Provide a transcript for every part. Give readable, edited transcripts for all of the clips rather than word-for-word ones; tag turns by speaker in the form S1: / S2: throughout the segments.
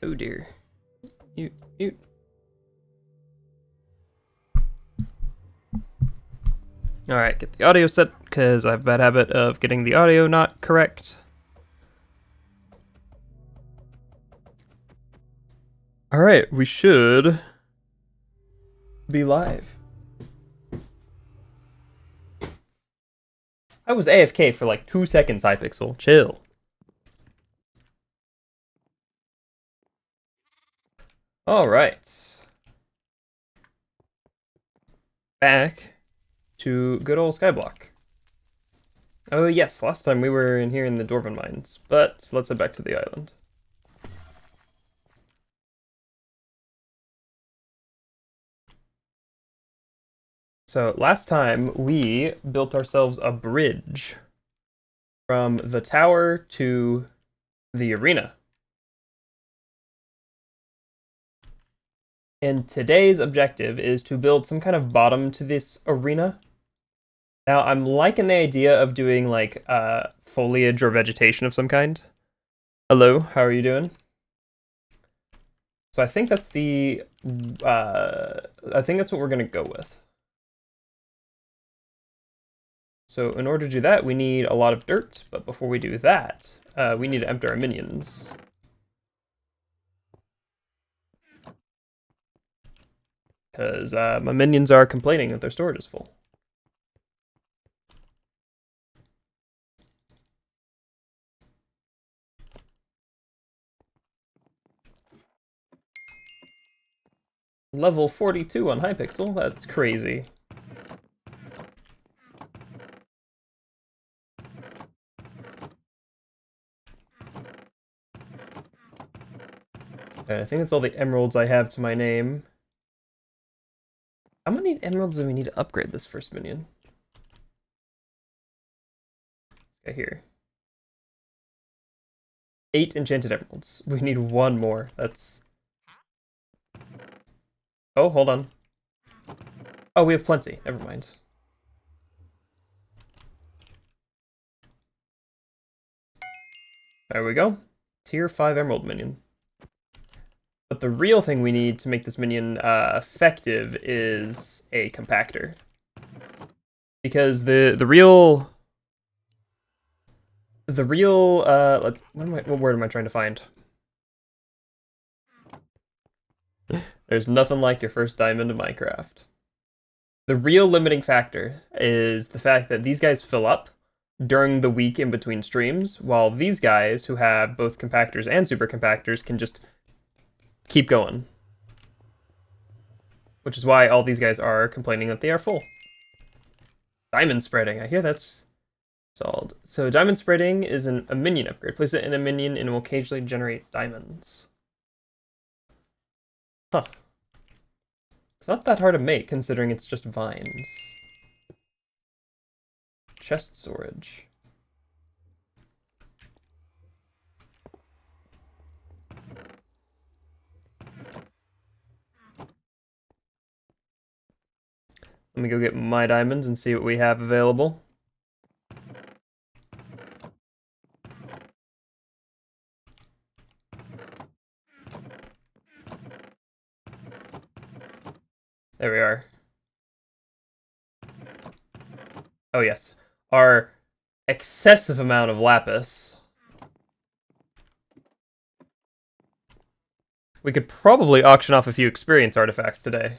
S1: Oh dear. Mute, mute. Alright, get the audio set, because I have a bad habit of getting the audio not correct. Alright, we should be live. I was AFK for like 2 seconds, Hypixel. Chill. Alright. Back to good old skyblock. Oh yes, last time we were in here in the Dwarven Mines, but let's head back to the island. So last time we built ourselves a bridge from the tower to the arena. And today's objective is to build some kind of bottom to this arena. Now, I'm liking the idea of doing like foliage or vegetation of some kind. Hello, how are you doing? So I think that's the I think that's what we're gonna go with. So in order to do that, we need a lot of dirt, but before we do that, we need to empty our minions. Because my minions are complaining that their storage is full. Level 42 on Hypixel, that's crazy. I think that's all the emeralds I have to my name. How many emeralds do we need to upgrade this first minion? Okay, here. 8 enchanted emeralds. We need 1 more. That's... Oh, hold on. Oh, we have plenty. Never mind. There we go. Tier 5 emerald minion. But the real thing we need to make this minion effective is a compactor. Because the real what word am I trying to find? There's nothing like your first diamond in Minecraft. The real limiting factor is the fact that these guys fill up during the week in between streams, while these guys, who have both compactors and super compactors, can just keep going. Which is why all these guys are complaining that they are full. Diamond spreading, I hear that's solved. So diamond spreading is a minion upgrade. Place it in a minion and it will occasionally generate diamonds. Huh. It's not that hard to make, considering it's just vines. Chest storage. Let me go get my diamonds and see what we have available. There we are. Oh yes, our excessive amount of lapis. We could probably auction off a few experience artifacts today.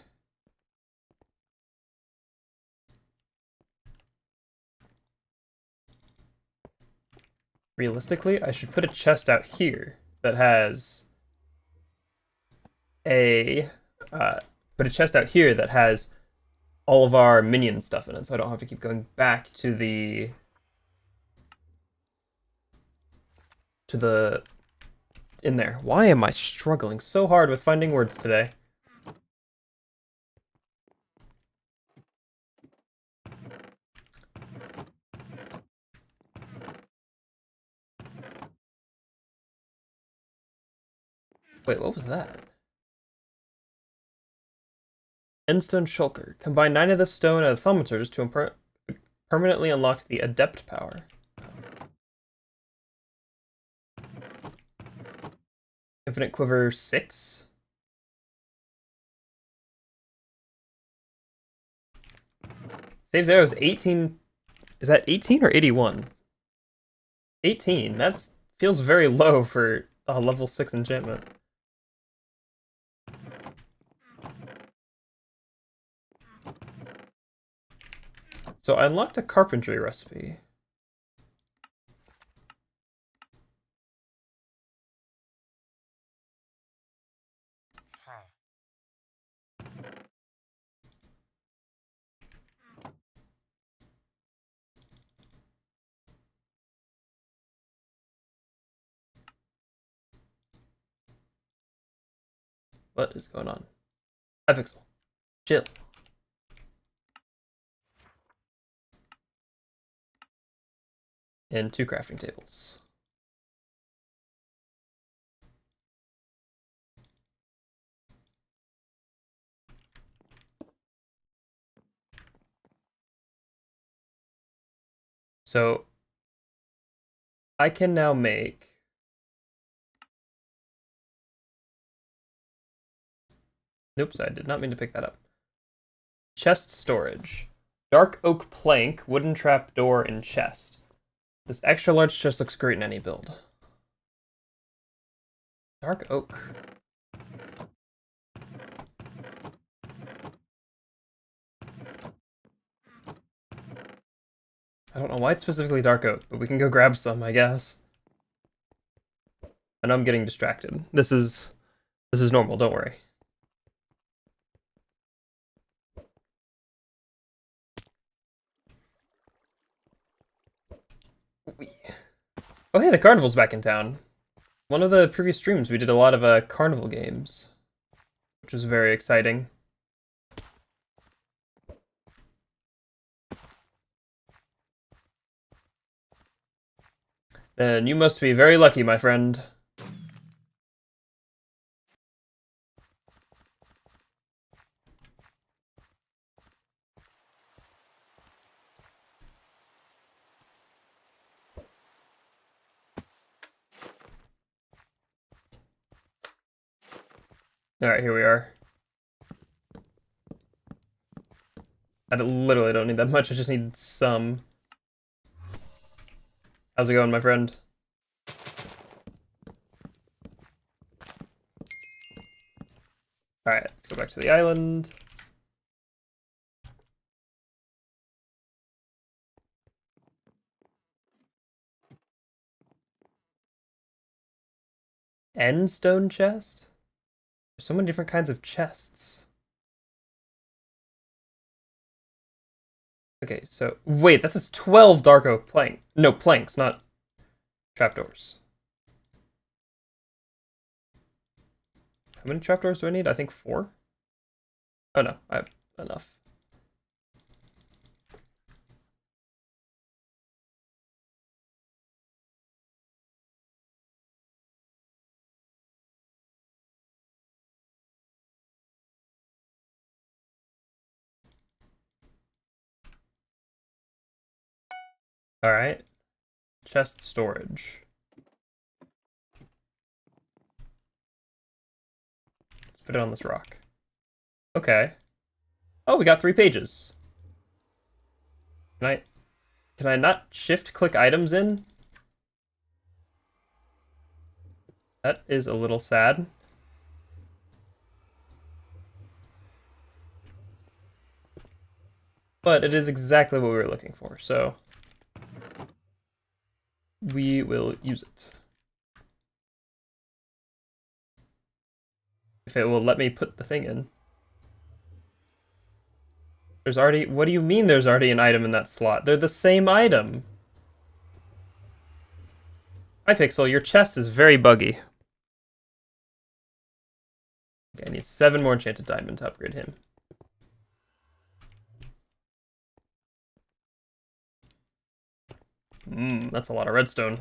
S1: Realistically, I should put a chest out here that has all of our minion stuff in it, so I don't have to keep going back to the in there. Why am I struggling so hard with finding words today? Wait, what was that? Endstone Shulker. Combine 9 of the stone and thaumaturges to permanently unlock the Adept power. Infinite Quiver 6. Saves arrows 18. Is that 18 or 81? 18. That feels very low for a level 6 enchantment. So I unlocked a carpentry recipe. What is going on? Hypixel. Chill. And 2 crafting tables. So I can now make Oops, I did not mean to pick that up. Chest storage. Dark oak plank, wooden trap door, and chest. This extra large chest looks great in any build. Dark oak. I don't know why it's specifically dark oak, but we can go grab some, I guess. I know I'm getting distracted. This is normal, don't worry. Oh hey, the carnival's back in town. One of the previous streams we did a lot of carnival games, which was very exciting. Then you must be very lucky, my friend. Alright, here we are. I literally don't need that much, I just need some. How's it going, my friend? Alright, let's go back to the island. End stone chest? There's so many different kinds of chests. Okay, so wait, that says 12 dark oak plank. No, planks, not trapdoors. How many trapdoors do I need? I think 4. Oh no, I have enough. Alright. Chest storage. Let's put it on this rock. Okay. Oh, we got 3 pages. Can I not shift click items in? That is a little sad. But it is exactly what we were looking for, so we will use it. If it will let me put the thing in. There's already... What do you mean there's already an item in that slot? They're the same item. Hypixel, your chest is very buggy. Okay, I need 7 more enchanted diamond to upgrade him. That's a lot of redstone.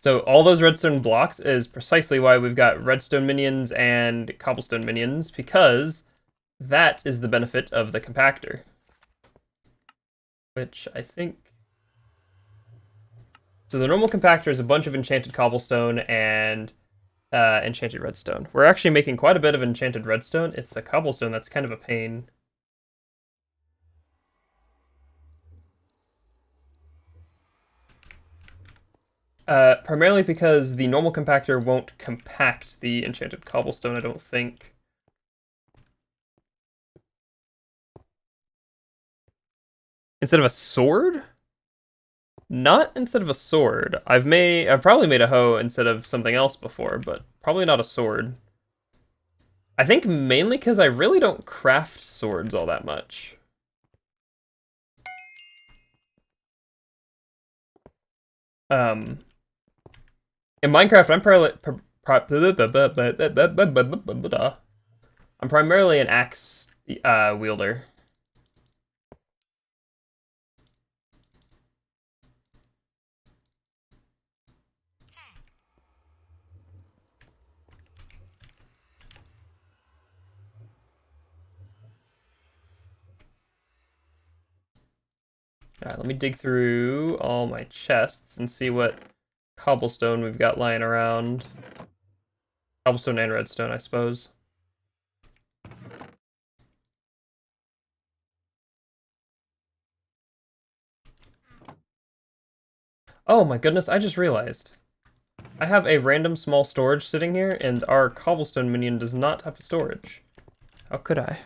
S1: So all those redstone blocks is precisely why we've got redstone minions and cobblestone minions, because that is the benefit of the compactor. Which I think... So the normal compactor is a bunch of enchanted cobblestone and enchanted redstone. We're actually making quite a bit of enchanted redstone. It's the cobblestone that's kind of a pain. Primarily because the normal compactor won't compact the enchanted cobblestone, I don't think. Instead of a sword? Not instead of a sword. I've probably made a hoe instead of something else before, but probably not a sword. I think mainly because I really don't craft swords all that much. In Minecraft, I'm primarily an axe wielder. Alright, let me dig through all my chests and see what cobblestone we've got lying around. Cobblestone and redstone, I suppose. Oh my goodness, I just realized. I have a random small storage sitting here, and our cobblestone minion does not have a storage. How could I?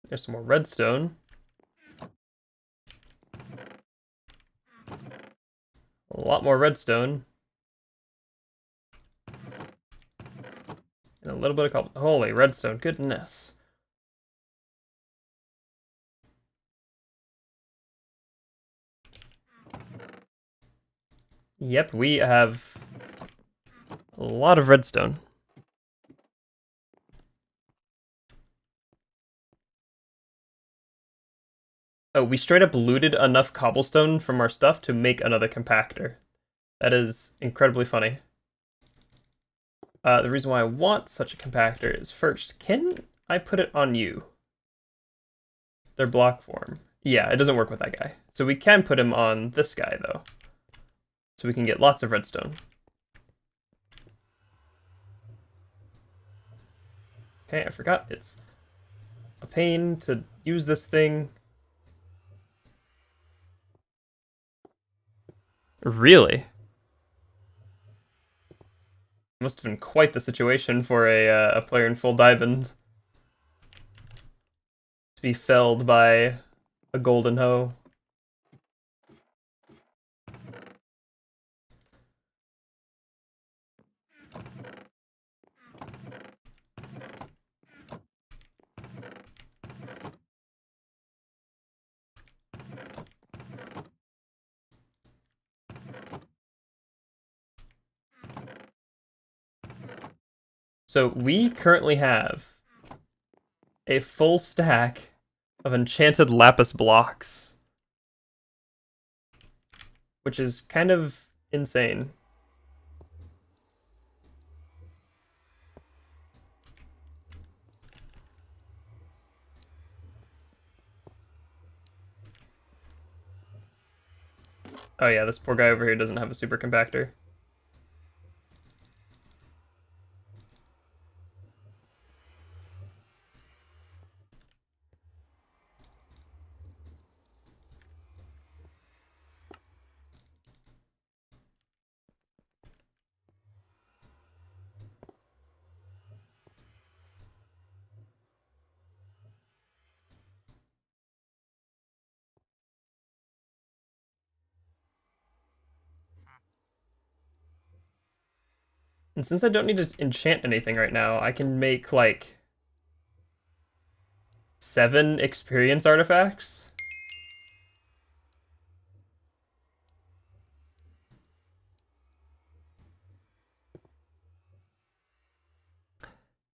S1: There's some more redstone. A lot more redstone. And a little bit of cobblestone. Holy redstone, goodness. Yep, we have a lot of redstone. Oh, we straight up looted enough cobblestone from our stuff to make another compactor. That is incredibly funny. The reason why I want such a compactor is first, can I put it on you? Their block form. Yeah, it doesn't work with that guy. So we can put him on this guy, though. So we can get lots of redstone. Okay, I forgot. It's a pain to use this thing. Really? Must have been quite the situation for a player in full diamond to be felled by a golden hoe. So we currently have a full stack of enchanted lapis blocks, which is kind of insane. Oh yeah, this poor guy over here doesn't have a super compactor. And since I don't need to enchant anything right now, I can make like 7 experience artifacts.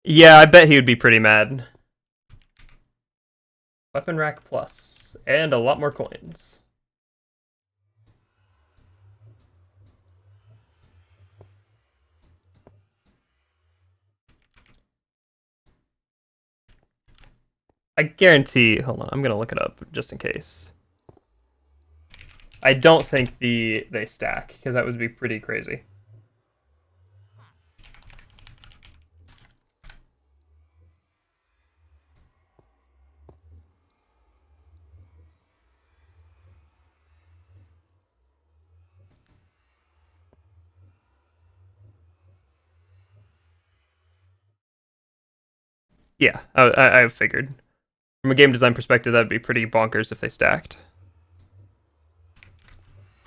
S1: Yeah, I bet he would be pretty mad. Weapon rack plus, and a lot more coins. I guarantee. Hold on, I'm gonna look it up just in case. I don't think they stack because that would be pretty crazy. Yeah, I figured. From a game design perspective, that'd be pretty bonkers if they stacked.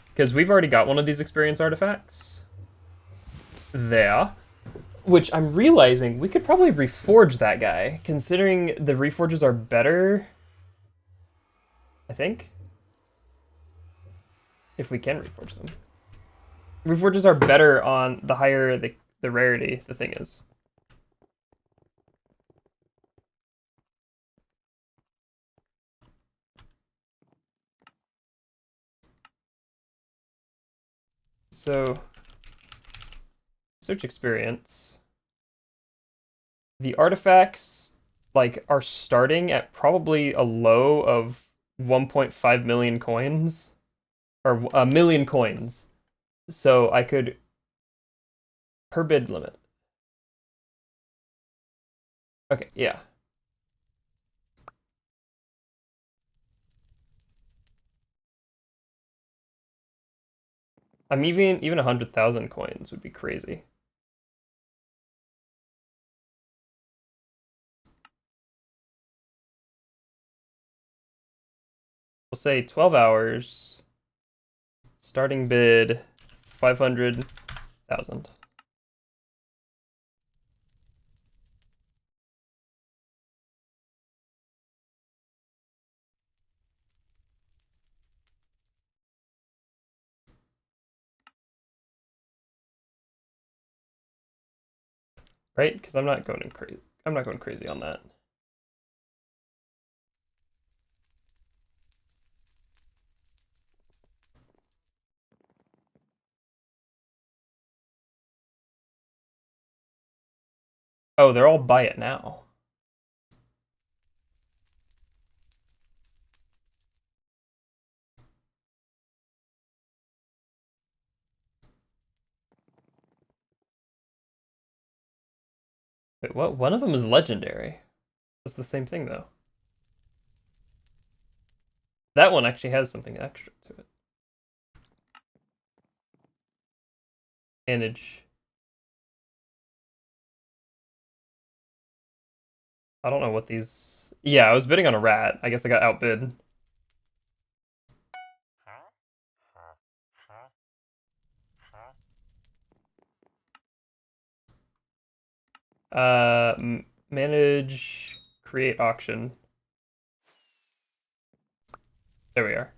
S1: Because we've already got one of these experience artifacts. There. Which I'm realizing we could probably reforge that guy, considering the reforges are better. I think. If we can reforge them. Reforges are better on the higher the rarity the thing is. So, search experience. The artifacts like are starting at probably a low of 1.5 million coins or a million coins. So I could per bid limit. Okay, yeah. I'm even 100,000 coins would be crazy. We'll say 12 hours. Starting bid 500,000. Right? Because I'm not going crazy. I'm not going crazy on that. Oh, they're all buy it now. Wait, what? One of them is legendary. It's the same thing though. That one actually has something extra to it. Manage. I don't know what these. Yeah, I was bidding on a rat. I guess I got outbid. Uh, manage, create auction. There we are.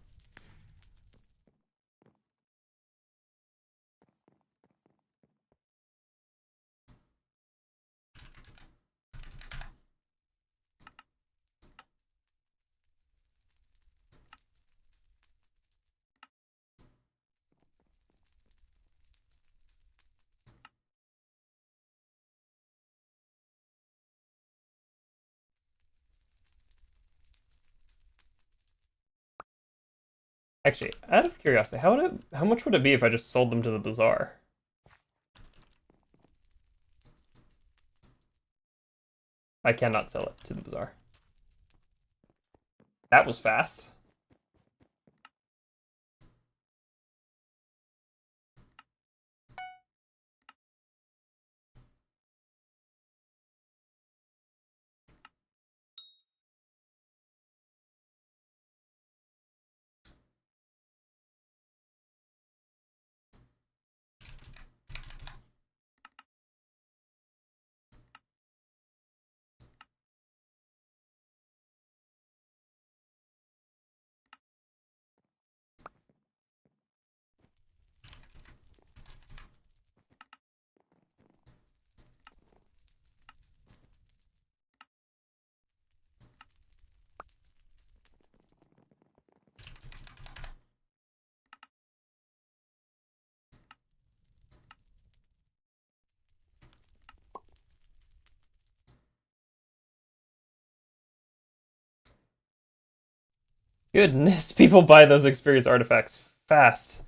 S1: Actually, out of curiosity, how much would it be if I just sold them to the bazaar? I cannot sell it to the bazaar. That was fast. Goodness, people buy those experience artifacts fast.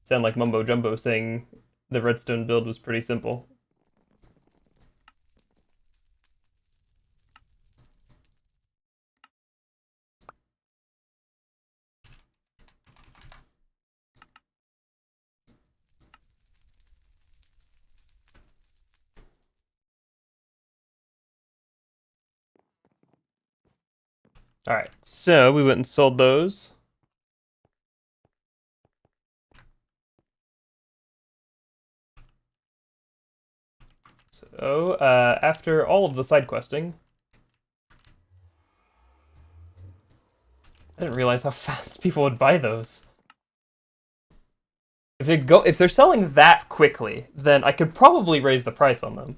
S1: Sound like Mumbo Jumbo saying the redstone build was pretty simple. Alright, so we went and sold those. So, after all of the side questing, I didn't realize how fast people would buy those. If they're selling that quickly, then I could probably raise the price on them.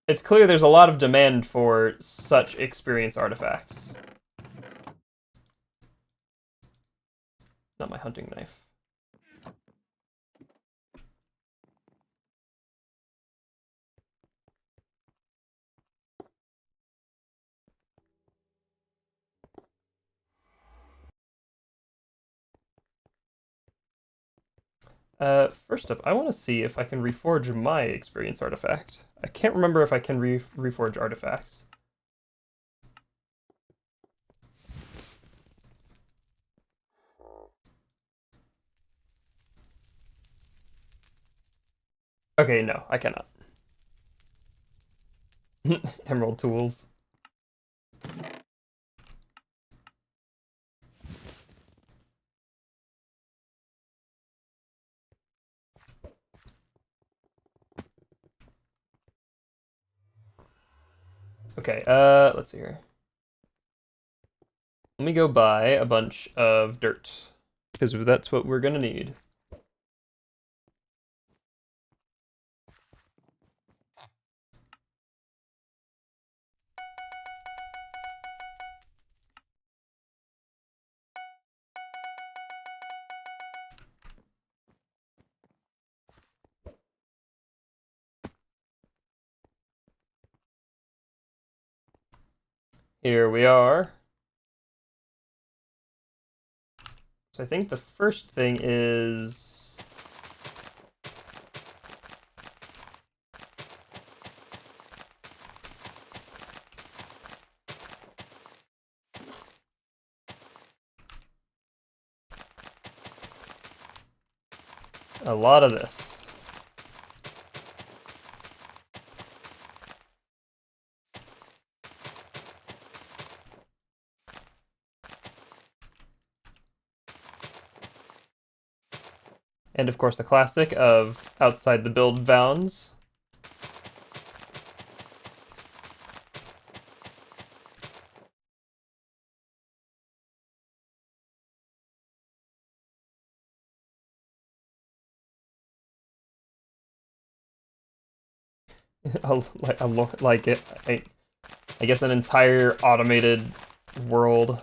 S1: It's clear there's a lot of demand for such experience artifacts. Not my hunting knife. First up, I want to see if I can reforge my experience artifact. I can't remember if I can reforge artifacts. Okay, no, I cannot. Emerald tools. Okay, let's see here. Let me go buy a bunch of dirt, because that's what we're gonna need. Here we are. So I think the first thing is... a lot of this. And of course the classic of outside the build bounds. like it, I guess an entire automated world.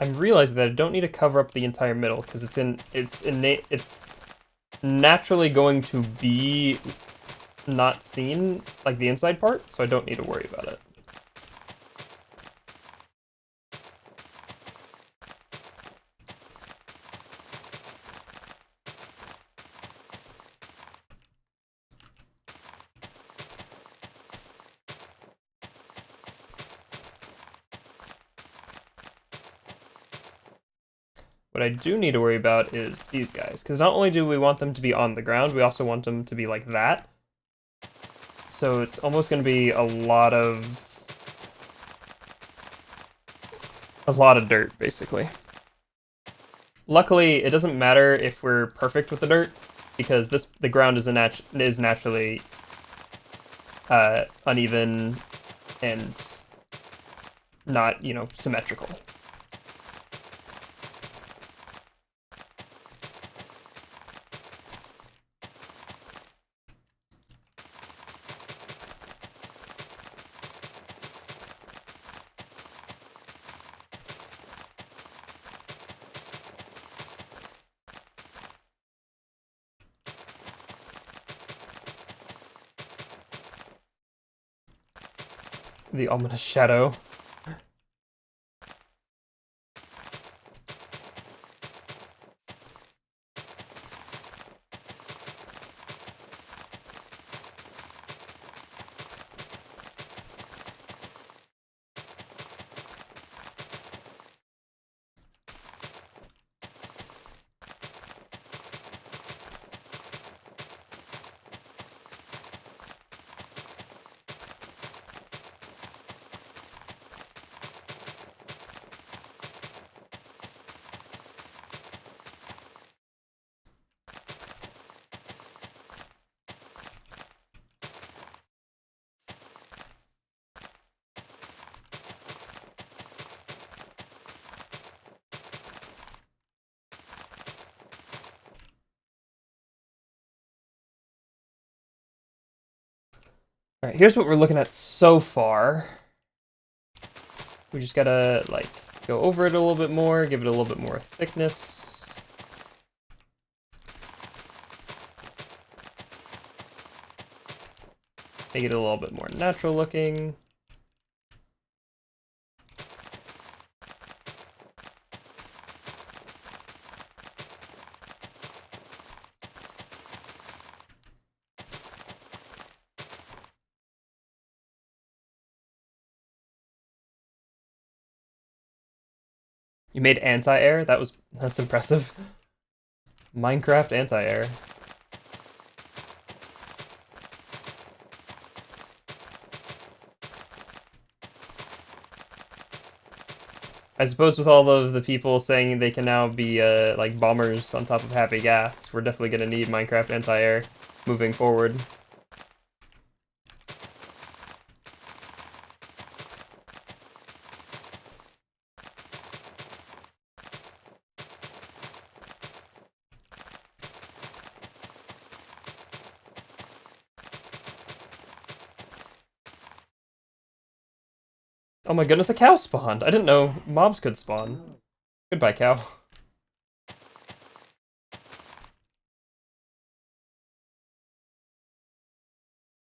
S1: I'm realizing that I don't need to cover up the entire middle because it's naturally going to be not seen, like the inside part, so I don't need to worry about it. What I do need to worry about is these guys, because not only do we want them to be on the ground, we also want them to be like that. So it's almost going to be a lot of A lot of dirt, basically. Luckily, it doesn't matter if we're perfect with the dirt, because the ground is naturally uneven and not, symmetrical. The ominous shadow. All right, here's what we're looking at so far. We just gotta, go over it a little bit more, give it a little bit more thickness. Make it a little bit more natural looking. You made anti-air? That's impressive. Minecraft anti-air. I suppose with all of the people saying they can now be like bombers on top of happy gas, we're definitely gonna need Minecraft anti-air moving forward. Oh my goodness, a cow spawned! I didn't know mobs could spawn. Goodbye, cow.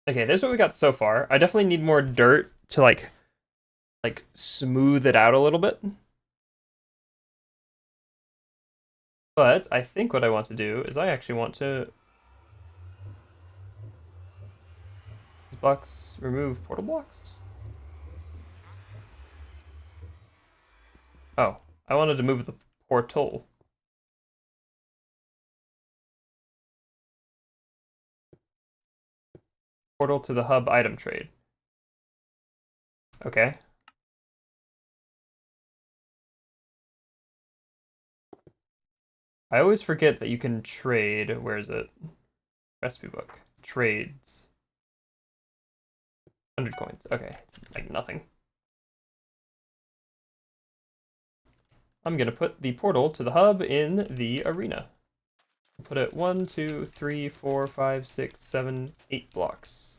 S1: Okay, there's what we got so far. I definitely need more dirt to like smooth it out a little bit. But I think what I want to do is I actually want to blocks remove portal blocks. Oh, I wanted to move the portal. Portal to the hub item trade. Okay. I always forget that you can trade. Where is it? Recipe book. Trades. 100 coins. Okay, it's like nothing. I'm gonna put the portal to the hub in the arena. Put it 1, 2, 3, 4, 5, 6, 7, 8 blocks.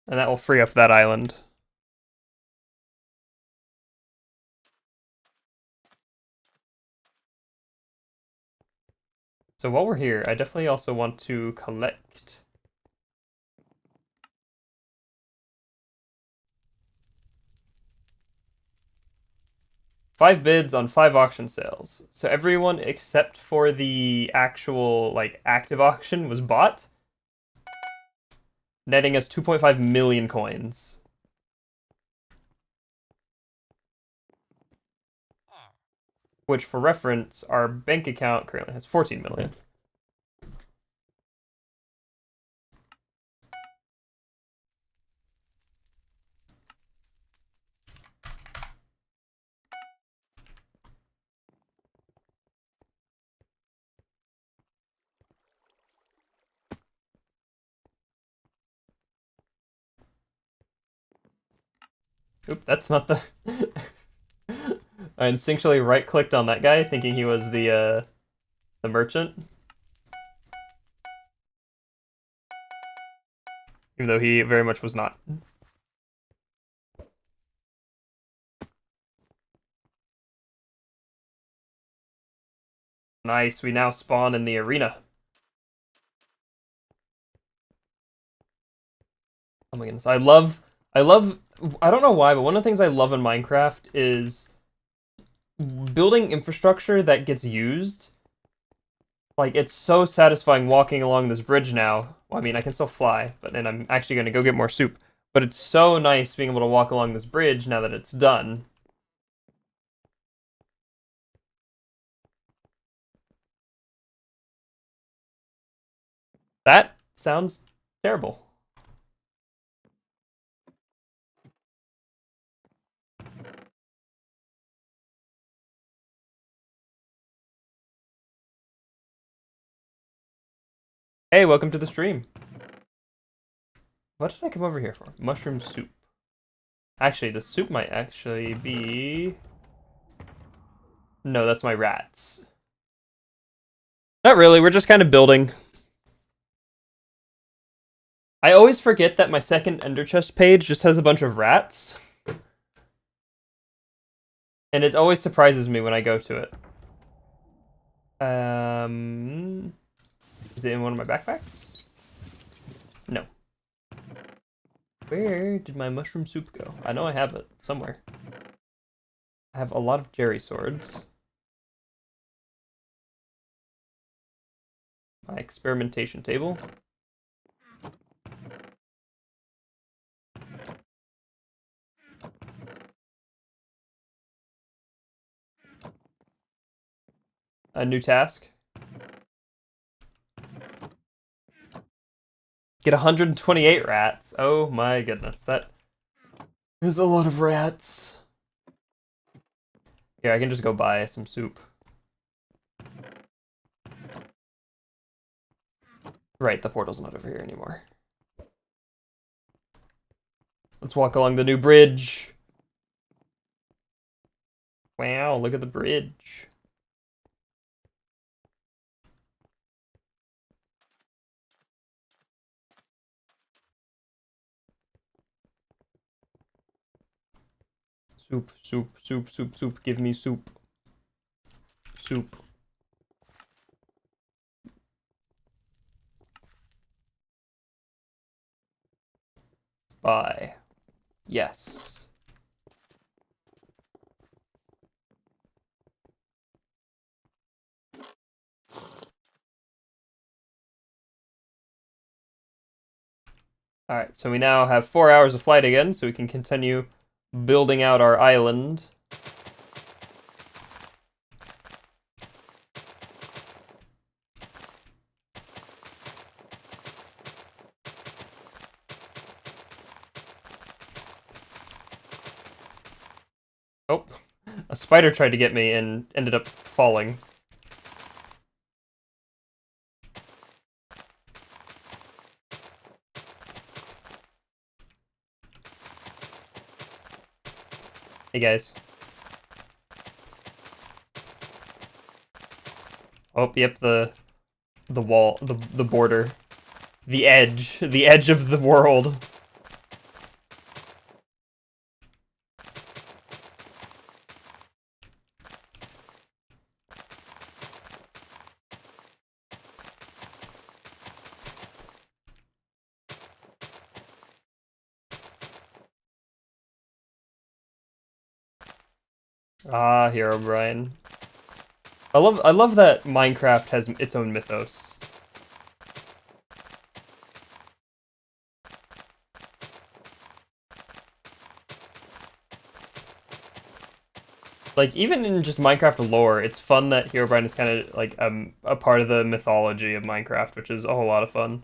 S1: And that will free up that island. So while we're here, I definitely also want to collect. Five bids on 5 auction sales. So everyone except for the actual active auction was bought, netting us 2.5 million coins. Which, for reference, our bank account currently has 14 million. Oop, that's not the... I instinctually right-clicked on that guy, thinking he was the merchant. Even though he very much was not. Nice, we now spawn in the arena. Oh my goodness, I love, I don't know why, but one of the things I love in Minecraft is building infrastructure that gets used. Like, it's so satisfying walking along this bridge now. Well, I mean, I can still fly, but then I'm actually going to go get more soup. But it's so nice being able to walk along this bridge now that it's done. That sounds terrible. Hey, welcome to the stream. What did I come over here for? Mushroom soup. Actually, the soup might actually be... No, that's my rats. Not really, we're just kind of building. I always forget that my second Ender Chest page just has a bunch of rats. And it always surprises me when I go to it. Is it in one of my backpacks? No. Where did my mushroom soup go? I know I have it somewhere. I have a lot of jerry swords. My experimentation table. A new task. Get 128 rats. Oh my goodness, that is a lot of rats. Here, I can just go buy some soup. Right, the portal's not over here anymore. Let's walk along the new bridge. Wow, look at the bridge. Soup, soup, soup, soup, soup. Give me soup. Soup. Buy. Yes. Alright, so we now have 4 hours of flight again, so we can continue building out our island. Oh, a spider tried to get me and ended up falling. Hey guys. Oh, yep, the wall, the border. The edge of the world. Ah, Hero Brian. I love that Minecraft has its own mythos. Like, even in just Minecraft lore, it's fun that Herobrine is kind of like a part of the mythology of Minecraft, which is a whole lot of fun.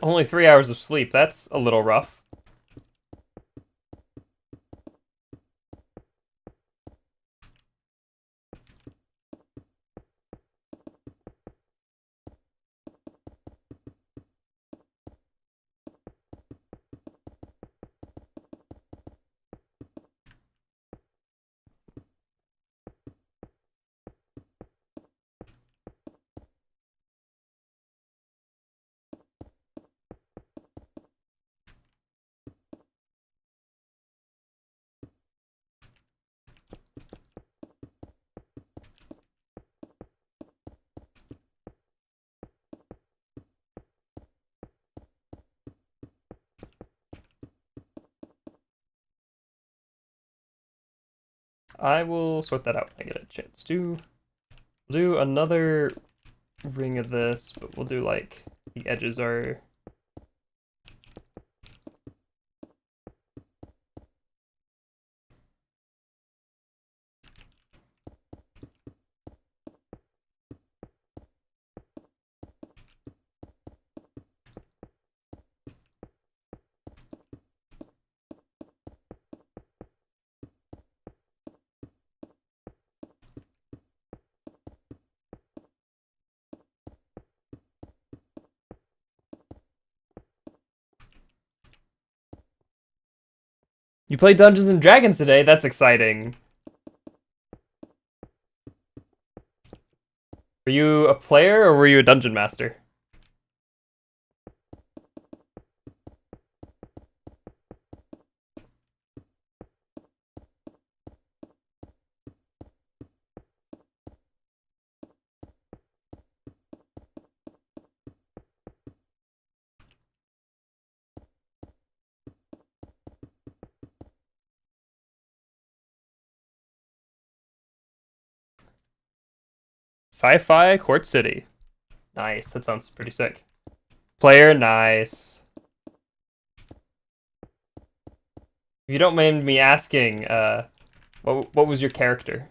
S1: Only 3 hours of sleep. That's a little rough. I will sort that out when I get a chance to. We'll do another ring of this, but we'll do like the edges are. You played Dungeons and Dragons today? That's exciting. Were you a player or were you a dungeon master? Sci-fi Quartz City. Nice. That sounds pretty sick. Player, nice. If you don't mind me asking, what was your character?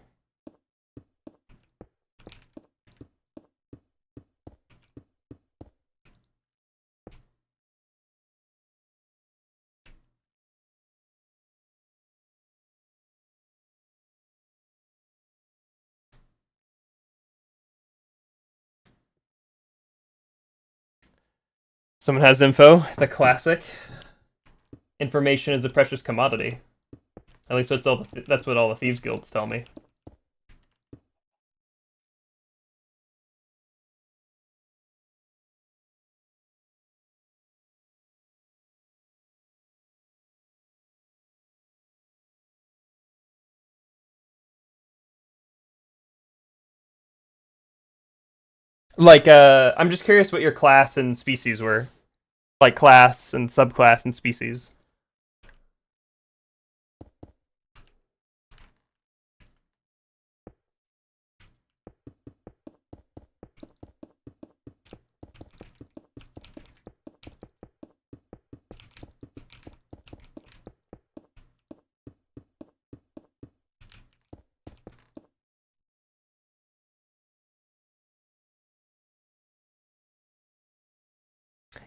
S1: Someone has info. The classic. Information is a precious commodity. At least that's what all the thieves guilds tell me. Like, I'm just curious what your class and species were. Like class and subclass and species.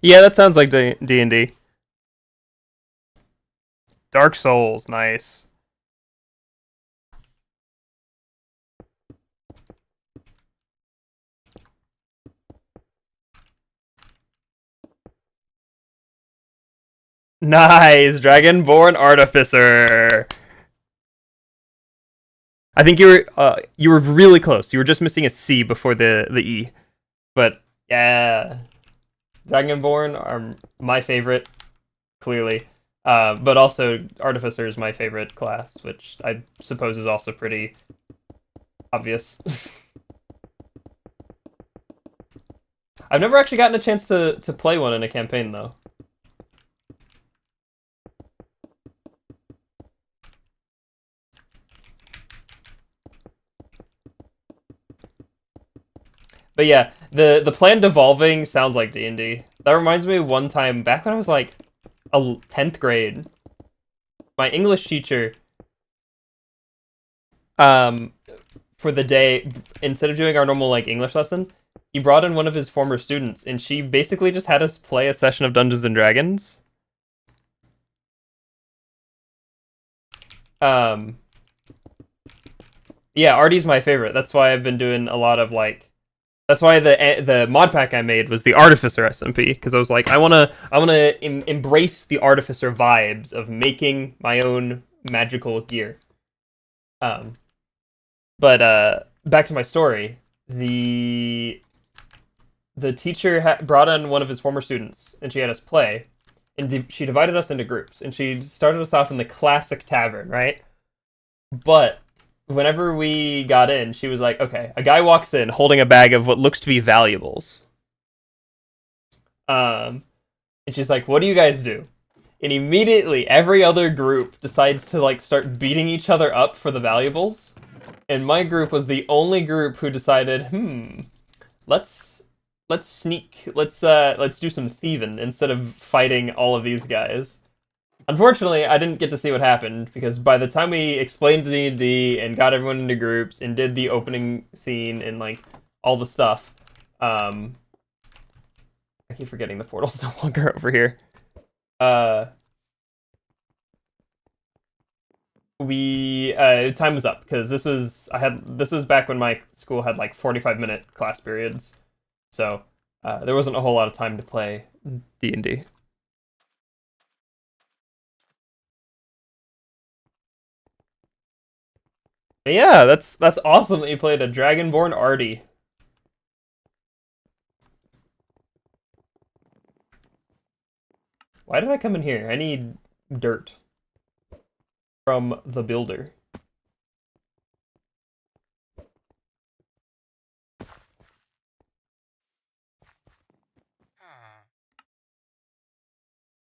S1: Yeah, that sounds like D&D. Dark Souls, nice. Nice, Dragonborn Artificer. I think you were really close. You were just missing a C before the E. But yeah, Dragonborn are my favorite, clearly. But also Artificer is my favorite class, which I suppose is also pretty obvious. I've never actually gotten a chance to play one in a campaign though. But yeah, the planned evolving sounds like D&D. That reminds me of one time back when I was like 10th grade. My English teacher, for the day, instead of doing our normal like English lesson, he brought in one of his former students, and she basically just had us play a session of Dungeons and Dragons. Um, yeah, Artie's my favorite. That's why I've been doing a lot of like. That's why the mod pack I made was the Artificer SMP, because I was like, I wanna embrace the Artificer vibes of making my own magical gear. Um, but back to my story. The teacher brought in one of his former students, and she had us play, and she divided us into groups, and she started us off in the classic tavern, right? But whenever we got in, she was like, okay, a guy walks in holding a bag of what looks to be valuables. And she's like, what do you guys do? And immediately every other group decides to like start beating each other up for the valuables. And my group was the only group who decided, let's sneak, let's do some thieving instead of fighting all of these guys. Unfortunately, I didn't get to see what happened, because by the time we explained D&D and got everyone into groups and did the opening scene and like all the stuff, I keep forgetting the portal's no longer over here. We time was up, because this was back when my school had like 45-minute class periods, so there wasn't a whole lot of time to play D&D. Yeah, that's awesome that you played a Dragonborn Artie. Why did I come in here? I need dirt from the builder.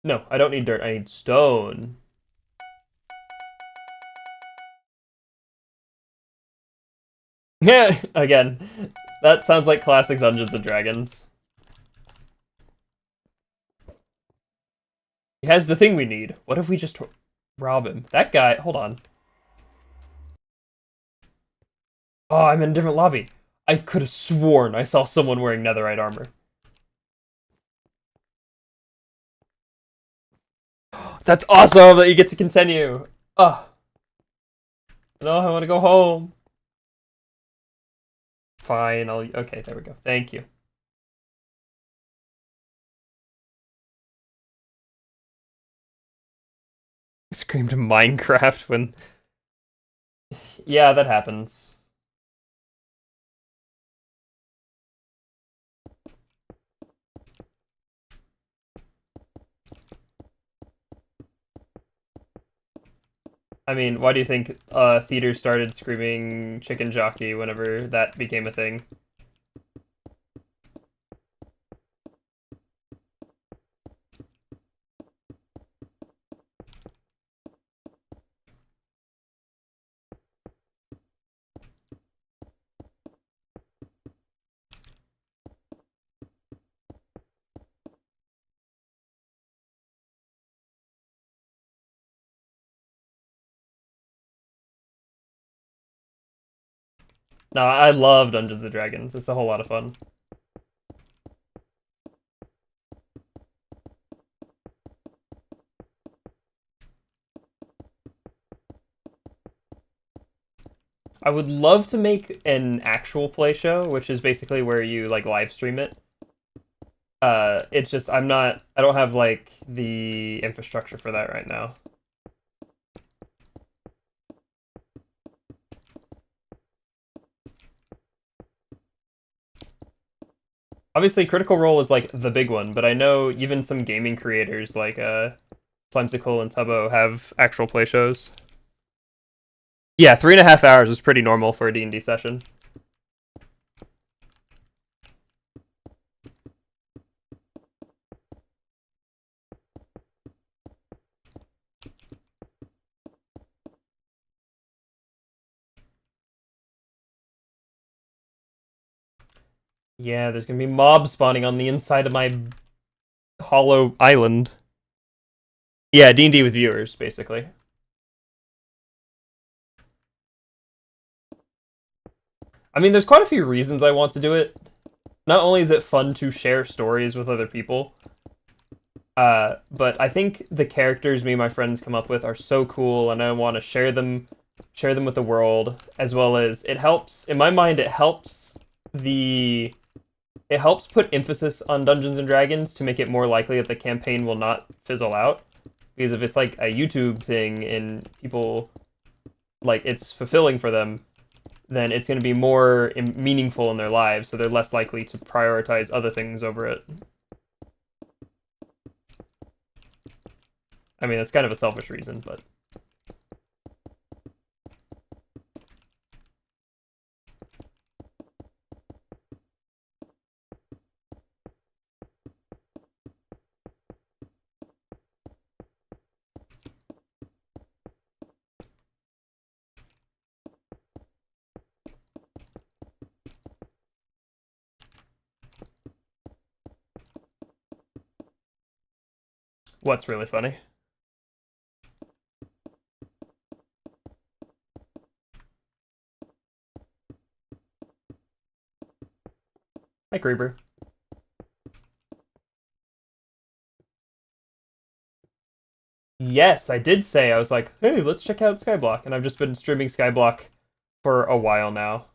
S1: No, I don't need dirt. I need stone. Yeah, again, that sounds like classic Dungeons and Dragons. He has the thing we need. What if we just rob him? That guy, hold on. Oh, I'm in a different lobby. I could have sworn I saw someone wearing netherite armor. That's awesome that you get to continue. Oh. No, I want to go home. Fine, okay, there we go. Thank you. I screamed Minecraft when... Yeah, that happens. I mean, why do you think theaters started screaming chicken jockey whenever that became a thing? No, I love Dungeons and Dragons. It's a whole lot of fun. I would love to make an actual play show, which is basically where you like live stream it. It's just I don't have like the infrastructure for that right now. Obviously, Critical Role is like the big one, but I know even some gaming creators like Slimesicle and Tubbo have actual play shows. Yeah, 3.5 hours is pretty normal for a D&D session. Yeah, there's gonna be mobs spawning on the inside of my hollow island. Yeah, D&D with viewers, basically. I mean, there's quite a few reasons I want to do it. not only is it fun to share stories with other people, but I think the characters me and my friends come up with are so cool, and I want to share them with the world, as well as it helps. In my mind, the it helps put emphasis on Dungeons and Dragons to make it more likely that the campaign will not fizzle out. Because if it's like a YouTube thing and people like it's fulfilling for them, then it's going to be more meaningful in their lives, so they're less likely to prioritize other things over it. I mean, that's kind of a selfish reason, but what's really funny? Hi, Creeper. Yes, I did say I was like, hey, let's check out Skyblock, and I've just been streaming Skyblock for a while now.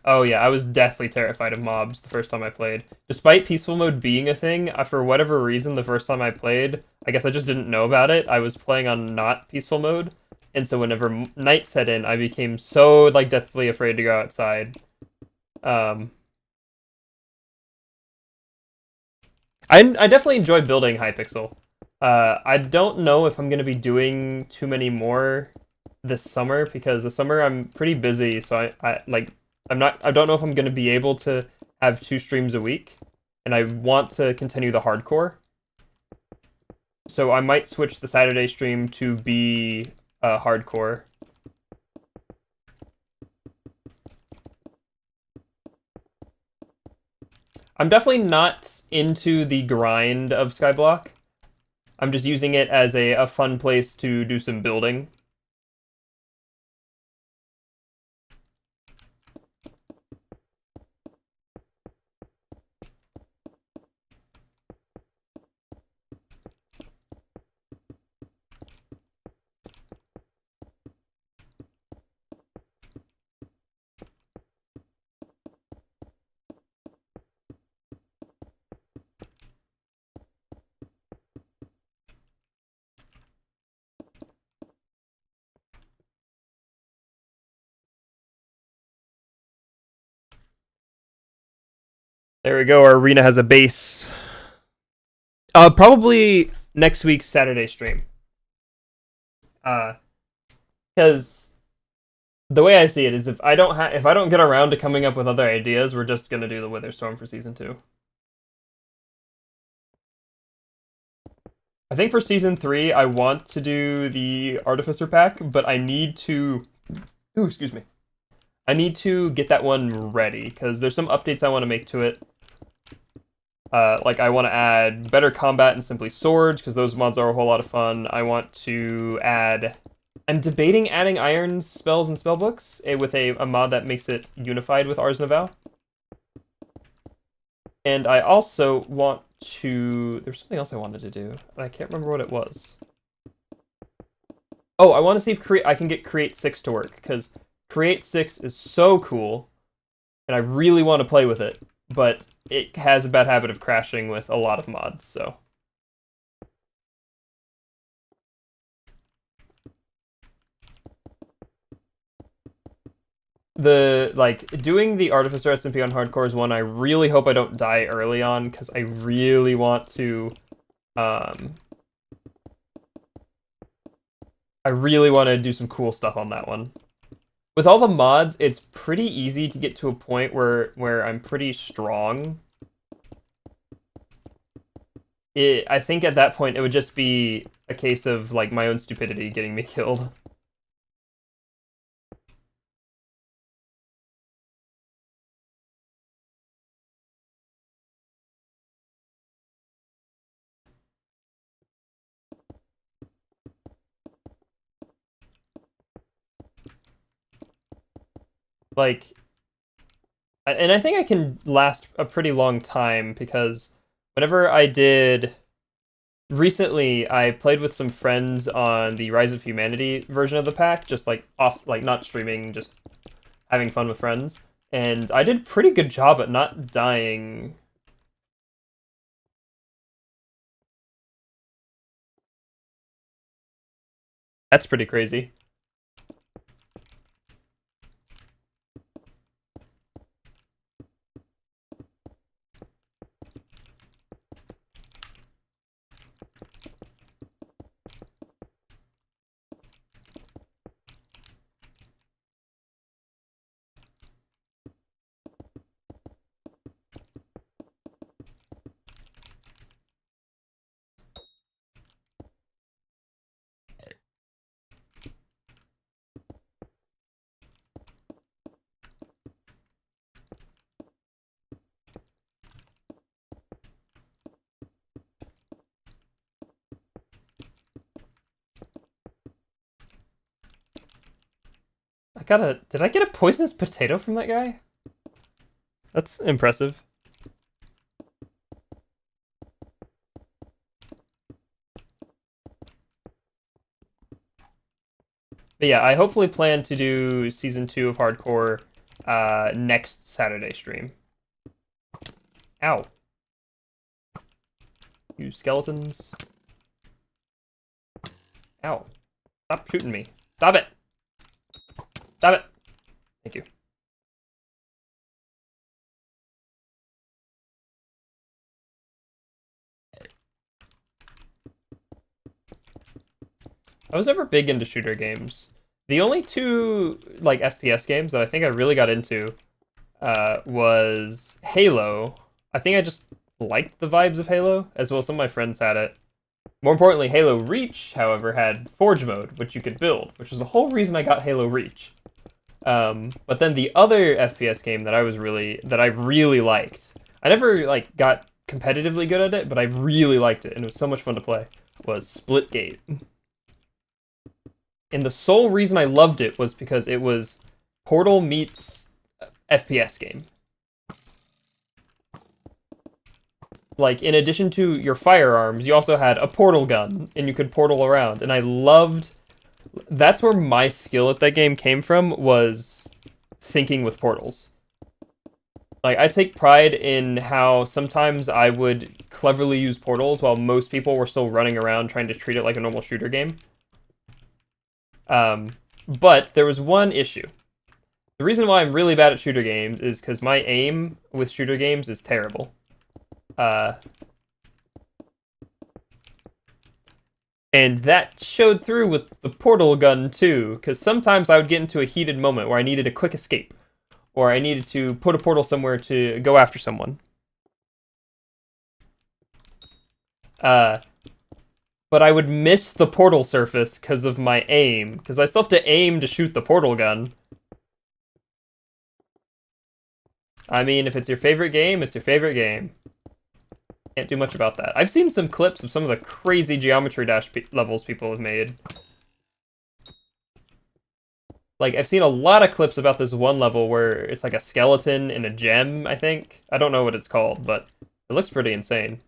S1: Oh yeah, I was deathly terrified of mobs the first time I played. Despite peaceful mode being a thing, for whatever reason, the first time I played, I guess I just didn't know about it. I was playing on not peaceful mode, and so whenever night set in, I became so like deathly afraid to go outside. Um, I definitely enjoy building Hypixel. I don't know if I'm gonna be doing too many more this summer because the summer I'm pretty busy, so I like I don't know if I'm gonna be able to have 2 streams a week, and I want to continue the hardcore. So I might switch the Saturday stream to be hardcore. I'm definitely not into the grind of Skyblock. I'm just using it as a fun place to do some building. There we go. Our arena has a base. Probably next week's Saturday stream. Because the way I see it is, if I don't get around to coming up with other ideas, we're just gonna do the Witherstorm for season 2. I think for season 3, I want to do the Artificer pack, but I need to. Ooh, excuse me. I need to get that one ready because there's some updates I want to make to it. Like I want to add better combat and simply swords because those mods are a whole lot of fun. I want to add. I'm debating adding iron spells and spellbooks with a mod that makes it unified with Ars Nova. And I also want to. There's something else I wanted to do, and I can't remember what it was. Oh, I want to see if I can get Create 6 to work because Create 6 is so cool, and I really want to play with it, but it has a bad habit of crashing with a lot of mods, so. Doing the Artificer SMP on hardcore is one I really hope I don't die early on, because I really want to, I really want to do some cool stuff on that one. With all the mods, it's pretty easy to get to a point where I'm pretty strong. I think at that point it would just be a case of like my own stupidity getting me killed. Like, and I think I can last a pretty long time because whenever I did recently, I played with some friends on the Rise of Humanity version of the pack, just like off, like not streaming, just having fun with friends. And I did pretty good job at not dying. That's pretty crazy. Did I get a poisonous potato from that guy? That's impressive. But yeah, I hopefully plan to do season 2 of Hardcore next Saturday stream. Ow. You skeletons. Ow. Stop shooting me. Stop it! Stop it! Thank you. I was never big into shooter games. The only two like FPS games that I think I really got into was Halo. I think I just liked the vibes of Halo, as well as some of my friends had it. More importantly, Halo Reach, however, had Forge mode, which you could build, which was the whole reason I got Halo Reach. But then the other FPS game that I really liked, I never like got competitively good at it, but I really liked it, and it was so much fun to play, was Splitgate. And the sole reason I loved it was because it was Portal meets FPS game. Like, in addition to your firearms, you also had a portal gun, and you could portal around. And I loved... That's where my skill at that game came from, was thinking with portals. Like, I take pride in how sometimes I would cleverly use portals while most people were still running around trying to treat it like a normal shooter game. But there was one issue. The reason why I'm really bad at shooter games is because my aim with shooter games is terrible. And that showed through with the portal gun too, because sometimes I would get into a heated moment where I needed a quick escape, or I needed to put a portal somewhere to go after someone. But I would miss the portal surface because of my aim, because I still have to aim to shoot the portal gun. I mean, if it's your favorite game, it's your favorite game. Can't do much about that. I've seen some clips of some of the crazy Geometry Dash levels people have made. Like, I've seen a lot of clips about this one level where it's like a skeleton and a gem, I think. I don't know what it's called, but it looks pretty insane.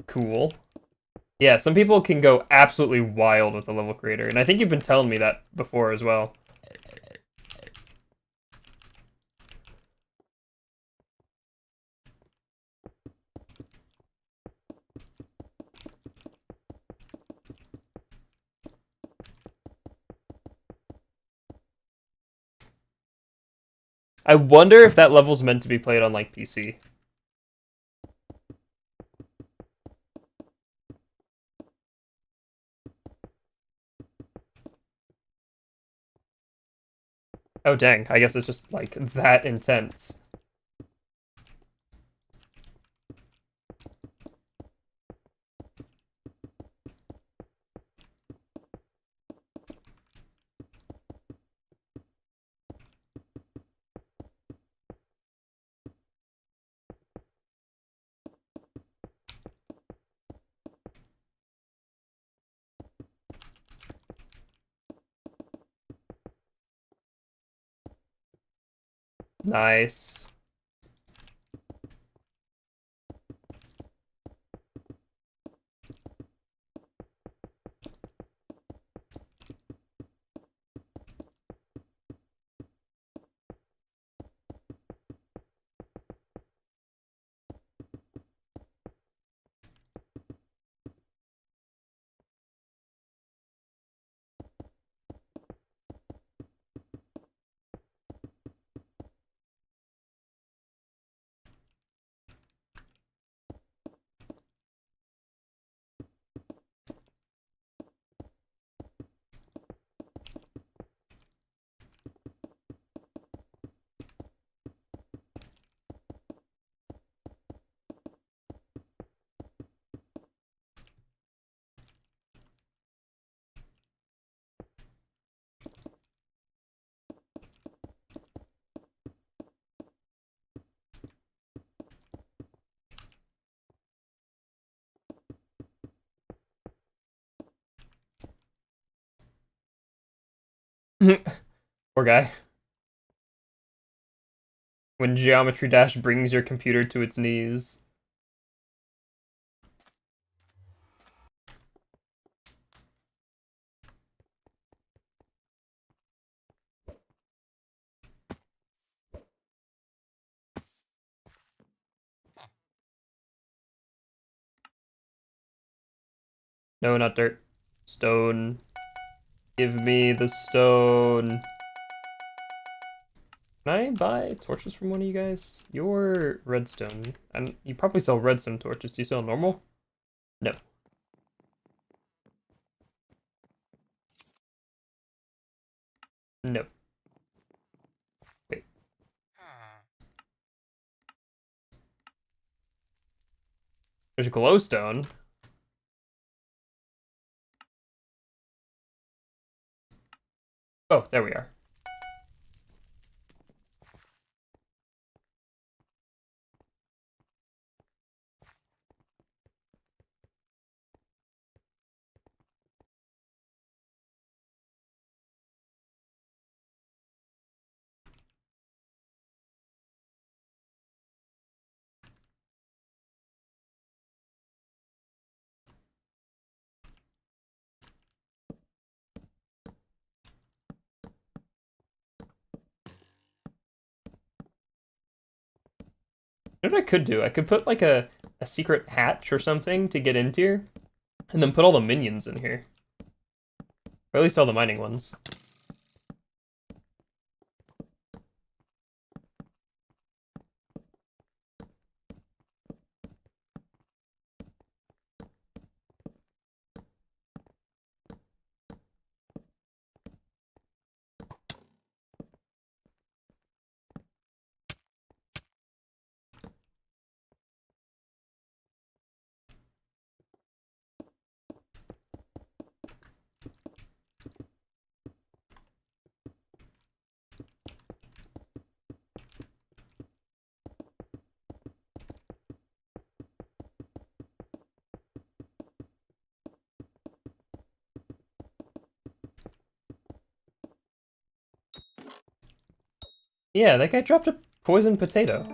S1: Cool. Yeah, some people can go absolutely wild with the level creator, and I think you've been telling me that before as well. I wonder if that level's meant to be played on, like, PC. Oh dang, I guess it's just like that intense. Nice. Poor guy. When Geometry Dash brings your computer to its knees. No, not dirt. Stone. Give me the stone. Can I buy torches from one of you guys? You're redstone. And you probably sell redstone torches. Do you sell normal? No. No. Wait. There's glowstone. Oh, there we are. You know what I could do? I could put like a secret hatch or something to get into here, and then put all the minions in here. Or at least all the mining ones. Yeah, that guy dropped a poisoned potato.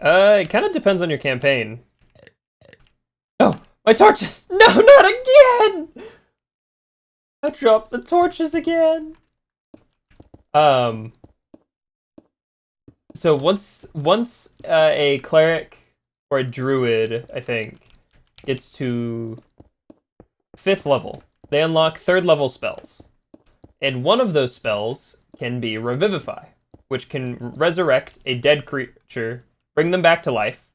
S1: It kind of depends on your campaign. Oh, my torches! No, not again! I dropped the torches again. Um. So once a cleric or a druid, I think, gets to 5th level, they unlock 3rd level spells, and one of those spells can be Revivify, which can resurrect a dead creature, bring them back to life,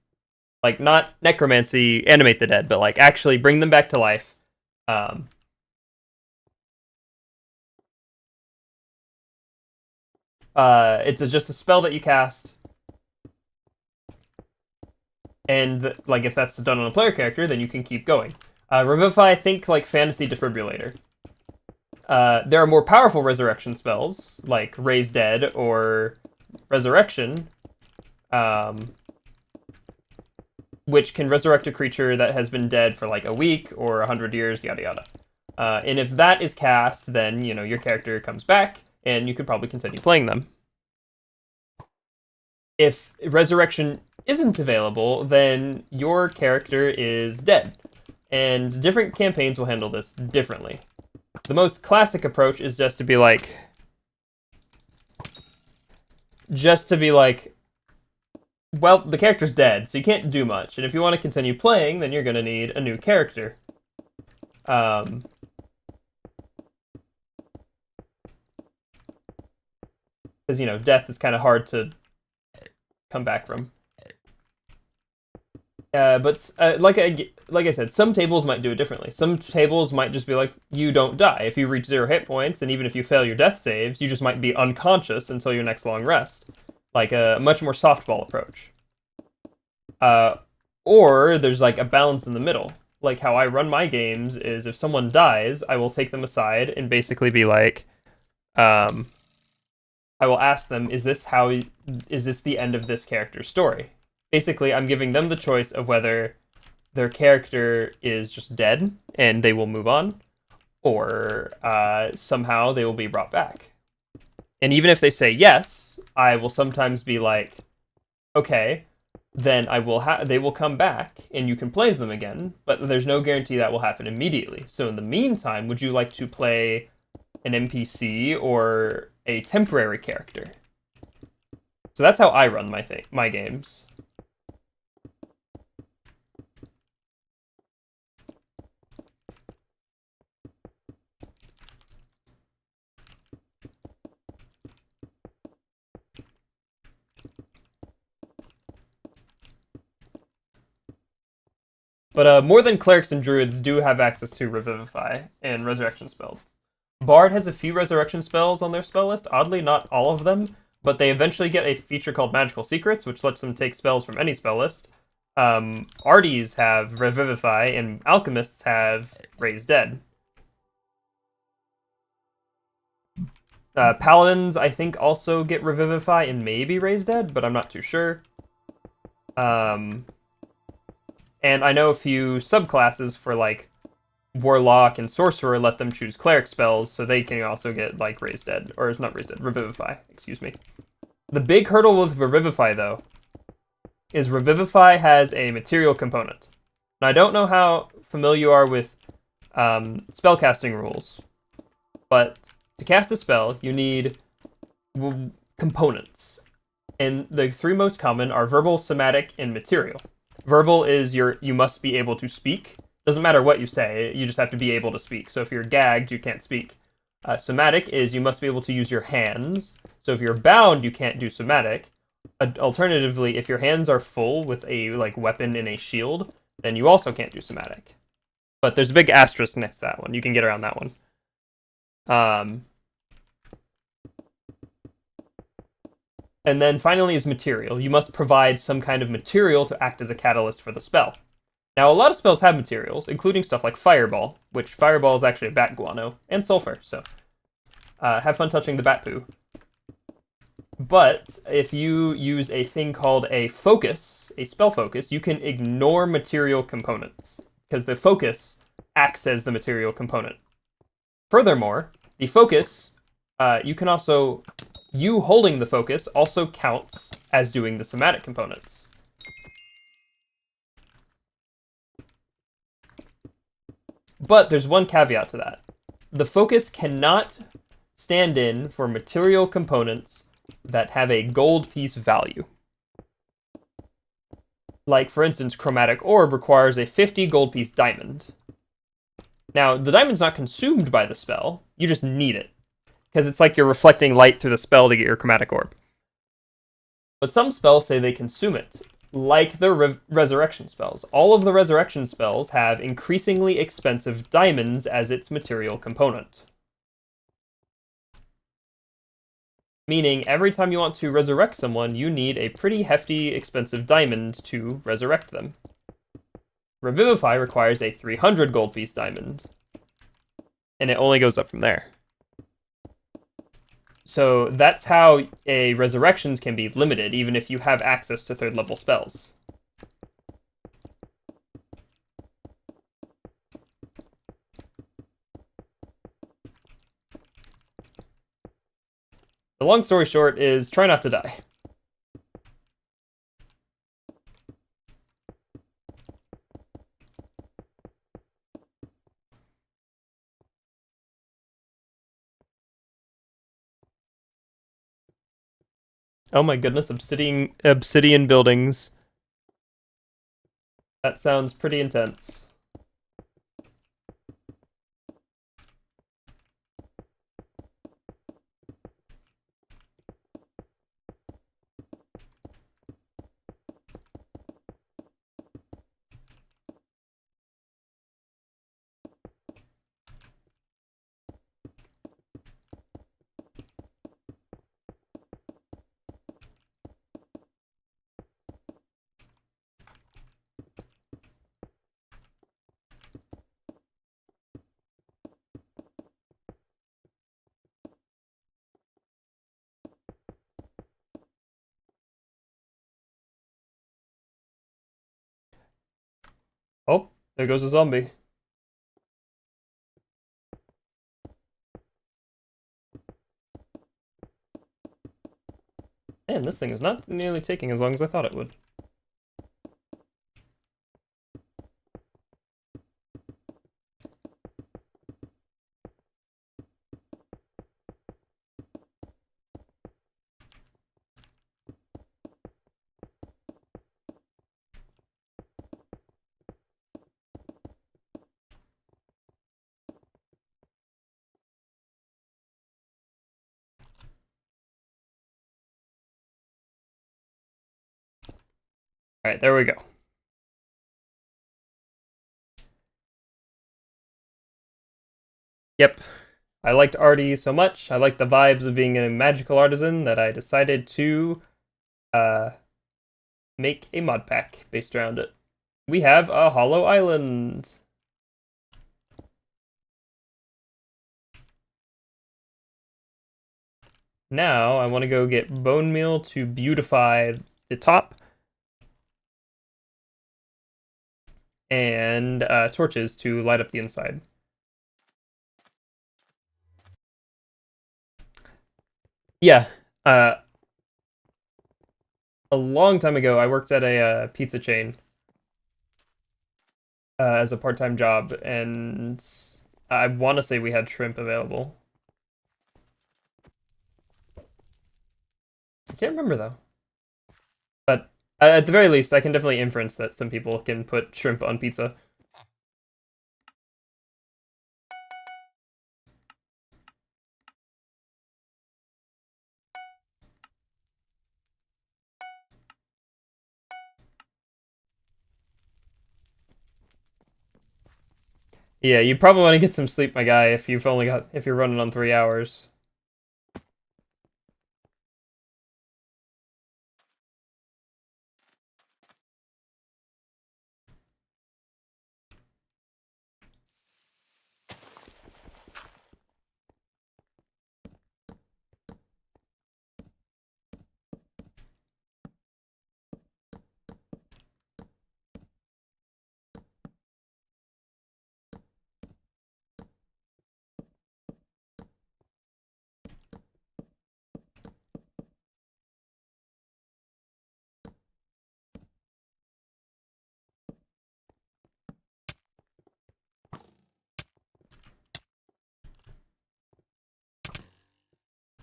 S1: Like, not necromancy, animate the dead, but like actually bring them back to life. It's just a spell that you cast, and like if that's done on a player character, then you can keep going. Revivify, think like fantasy defibrillator. There are more powerful resurrection spells, like Raise Dead or Resurrection, which can resurrect a creature that has been dead for like a week or 100 years, yada yada. And if that is cast, then, you know, your character comes back, and you could probably continue playing them. If Resurrection isn't available, then your character is dead. And different campaigns will handle this differently. The most classic approach is just to be like, well, the character's dead, so you can't do much. And if you want to continue playing, then you're going to need a new character. Because, you know, death is kind of hard to come back from. But like I said, some tables might do it differently. Some tables might just be like, you don't die. If you reach 0 hit points, and even if you fail your death saves, you just might be unconscious until your next long rest. Like a much more softball approach. Or there's like a balance in the middle. Like how I run my games is if someone dies, I will take them aside and basically be like, I will ask them, is this the end of this character's story? Basically, I'm giving them the choice of whether their character is just dead and they will move on, or somehow they will be brought back. And even if they say yes, I will sometimes be like, okay, then they will come back and you can play as them again, but there's no guarantee that will happen immediately. So in the meantime, would you like to play an NPC or a temporary character? So that's how I run my games. But more than clerics and druids do have access to Revivify and resurrection spells. Bard has a few resurrection spells on their spell list, oddly not all of them, but they eventually get a feature called Magical Secrets, which lets them take spells from any spell list. Arties have Revivify, and Alchemists have Raise Dead. Paladins, I think, also get Revivify and maybe Raise Dead, but I'm not too sure. And I know a few subclasses for, like, Warlock and Sorcerer let them choose Cleric spells, so they can also get, like, Raise Dead. Or, it's not Raise Dead, Revivify, excuse me. The big hurdle with Revivify, though, is Revivify has a material component. Now, I don't know how familiar you are with spellcasting rules, but to cast a spell, you need components. And the three most common are verbal, somatic, and material. Verbal is you must be able to speak. Doesn't matter what you say, you just have to be able to speak. So if you're gagged, you can't speak. Somatic is you must be able to use your hands. So if you're bound, you can't do somatic. Alternatively, if your hands are full with a weapon and a shield, then you also can't do somatic. But there's a big asterisk next to that one. You can get around that one. And then finally is material. You must provide some kind of material to act as a catalyst for the spell. Now, a lot of spells have materials, including stuff like Fireball, which Fireball is actually a bat guano, and Sulfur, so have fun touching the bat poo. But if you use a thing called a focus, a spell focus, you can ignore material components, because the focus acts as the material component. Furthermore, the focus, you holding the focus also counts as doing the somatic components. But there's one caveat to that. The focus cannot stand in for material components that have a gold piece value. Like, for instance, Chromatic Orb requires a 50 gold piece diamond. Now, the diamond's not consumed by the spell, you just need it. Because it's like you're reflecting light through the spell to get your Chromatic Orb. But some spells say they consume it. like the resurrection spells. All of the resurrection spells have increasingly expensive diamonds as its material component. Meaning, every time you want to resurrect someone, you need a pretty hefty, expensive diamond to resurrect them. Revivify requires a 300 gold piece diamond, and it only goes up from there. So that's how a resurrections can be limited, even if you have access to third level spells. The long story short is try not to die. Oh my goodness, obsidian buildings. That sounds pretty intense. Oh, there goes a zombie. Man, this thing is not nearly taking as long as I thought it would. Alright, there we go. Yep. I liked Artie so much. I liked the vibes of being a magical artisan that I decided to uh, make a mod pack based around it. We have a hollow island. Now I want to go get bone meal to beautify the top and torches to light up the inside. Yeah, a long time ago, I worked at a pizza chain as a part-time job, and I want to say we had shrimp available. I can't remember though. But at the very least, I can definitely inference that some people can put shrimp on pizza. Yeah, you probably want to get some sleep, my guy, if you're running on 3 hours.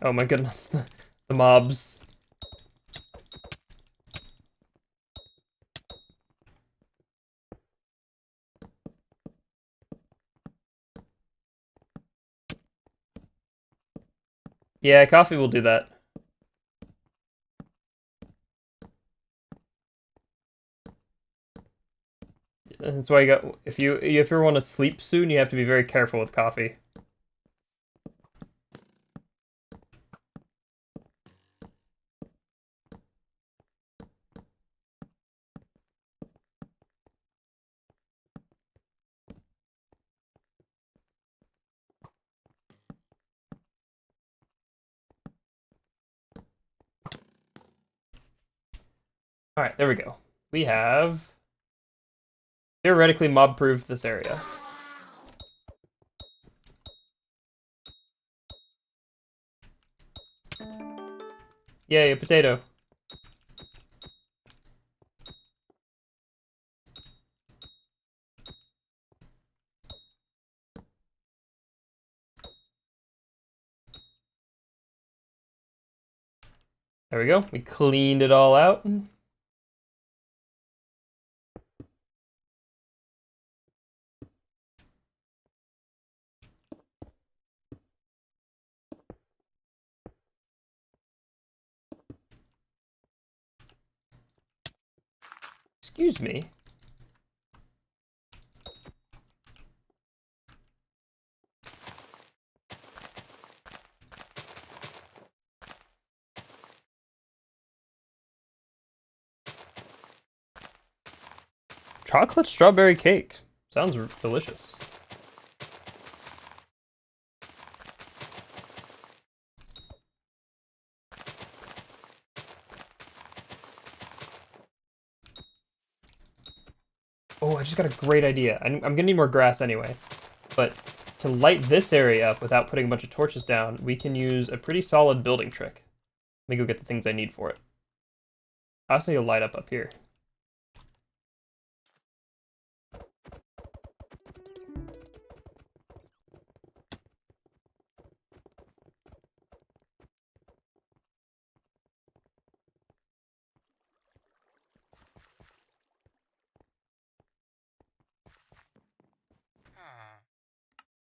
S1: Oh my goodness, the mobs. Yeah, coffee will do that. That's why you got. If you ever want to sleep soon, you have to be very careful with coffee. All right, there we go. We have theoretically mob-proofed this area. Yay, a potato. There we go. We cleaned it all out. Excuse me. Chocolate strawberry cake. Sounds delicious. Oh, I just got a great idea. I'm gonna need more grass anyway. But to light this area up without putting a bunch of torches down, we can use a pretty solid building trick. Let me go get the things I need for it. I also need to light up here.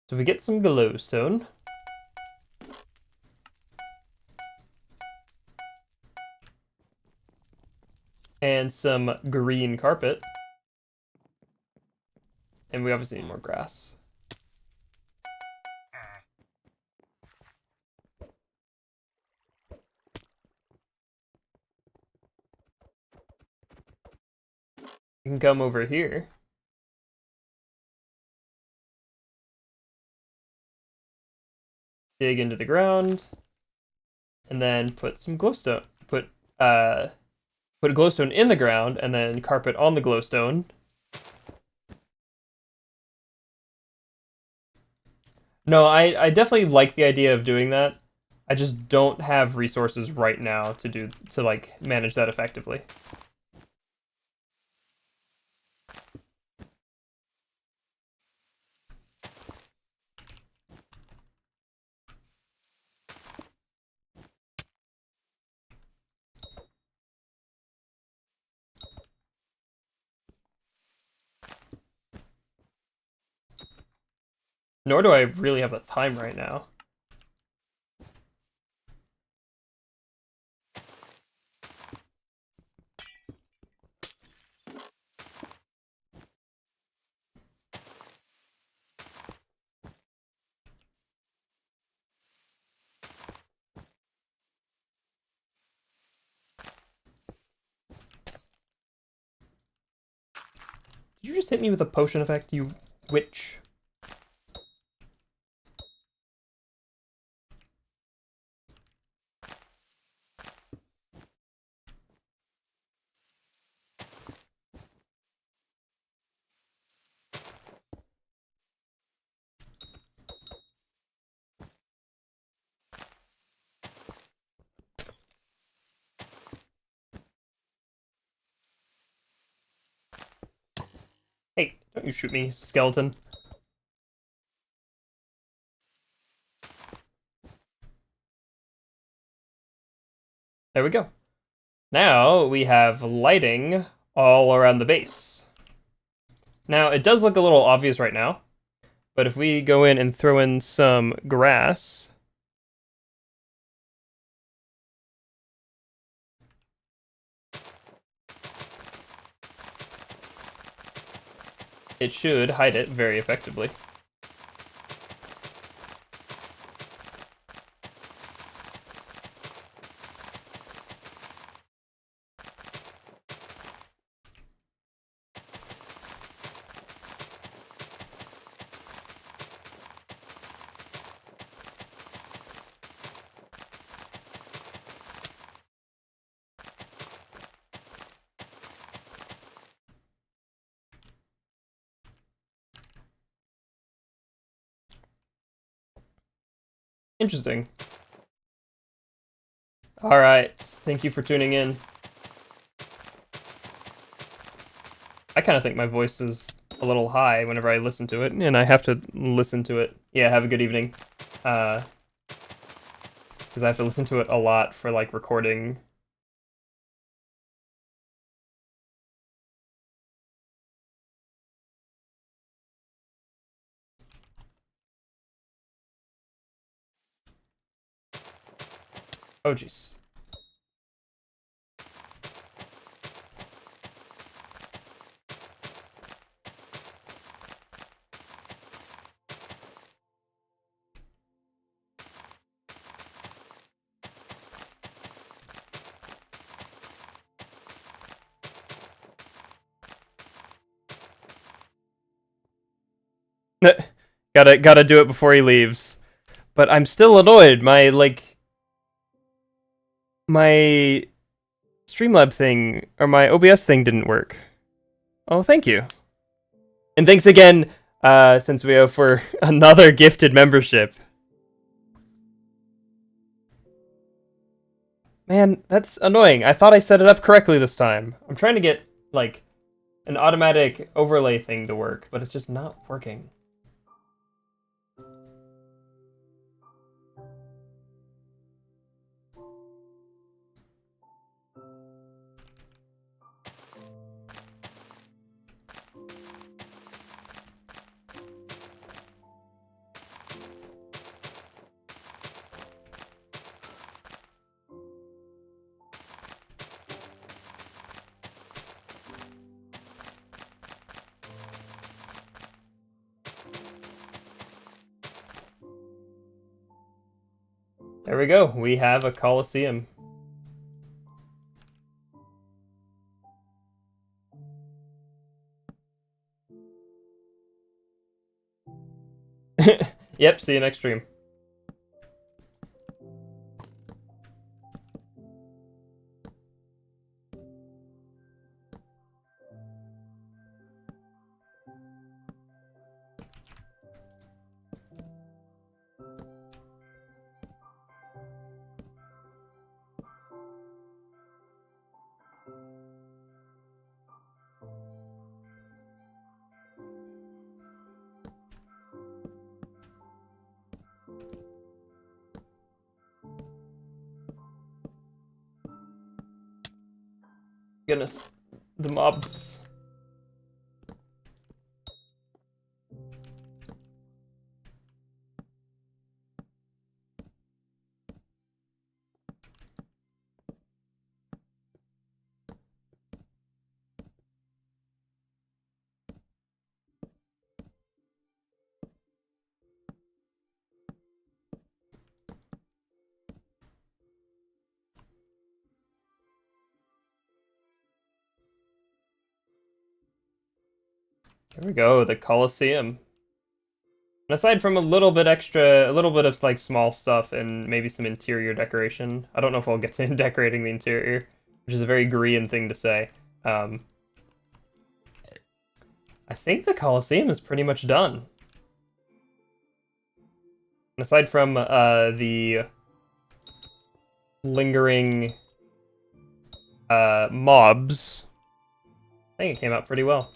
S1: So if we get some glowstone. And some green carpet. And we obviously need more grass. You can come over here. Dig into the ground. And then put some glowstone. Put a glowstone in the ground and then carpet on the glowstone. No, I definitely like the idea of doing that. I just don't have resources right now to like manage that effectively. Nor do I really have the time right now. Did you just hit me with a potion effect, you witch? Hey, don't you shoot me, skeleton. There we go. Now we have lighting all around the base. Now, it does look a little obvious right now, but if we go in and throw in some grass, it should hide it very effectively. Interesting. Alright, thank you for tuning in. I kind of think my voice is a little high whenever I listen to it, and I have to listen to it. Yeah, have a good evening. Because I have to listen to it a lot for, like, recording. Oh, jeez. Gotta do it before he leaves. But I'm still annoyed. My Streamlab thing, or my OBS thing didn't work. Oh, thank you. And thanks again, Senseo, for another gifted membership. Man, that's annoying. I thought I set it up correctly this time. I'm trying to get, like, an automatic overlay thing to work, but it's just not working. There we go. We have a Coliseum. Yep, see you next stream. Goodness, the mobs. Here we go, the Coliseum. And aside from a little bit of like small stuff and maybe some interior decoration, I don't know if I'll get to decorating the interior, which is a very Korean thing to say. I think the Coliseum is pretty much done. And aside from the lingering mobs, I think it came out pretty well.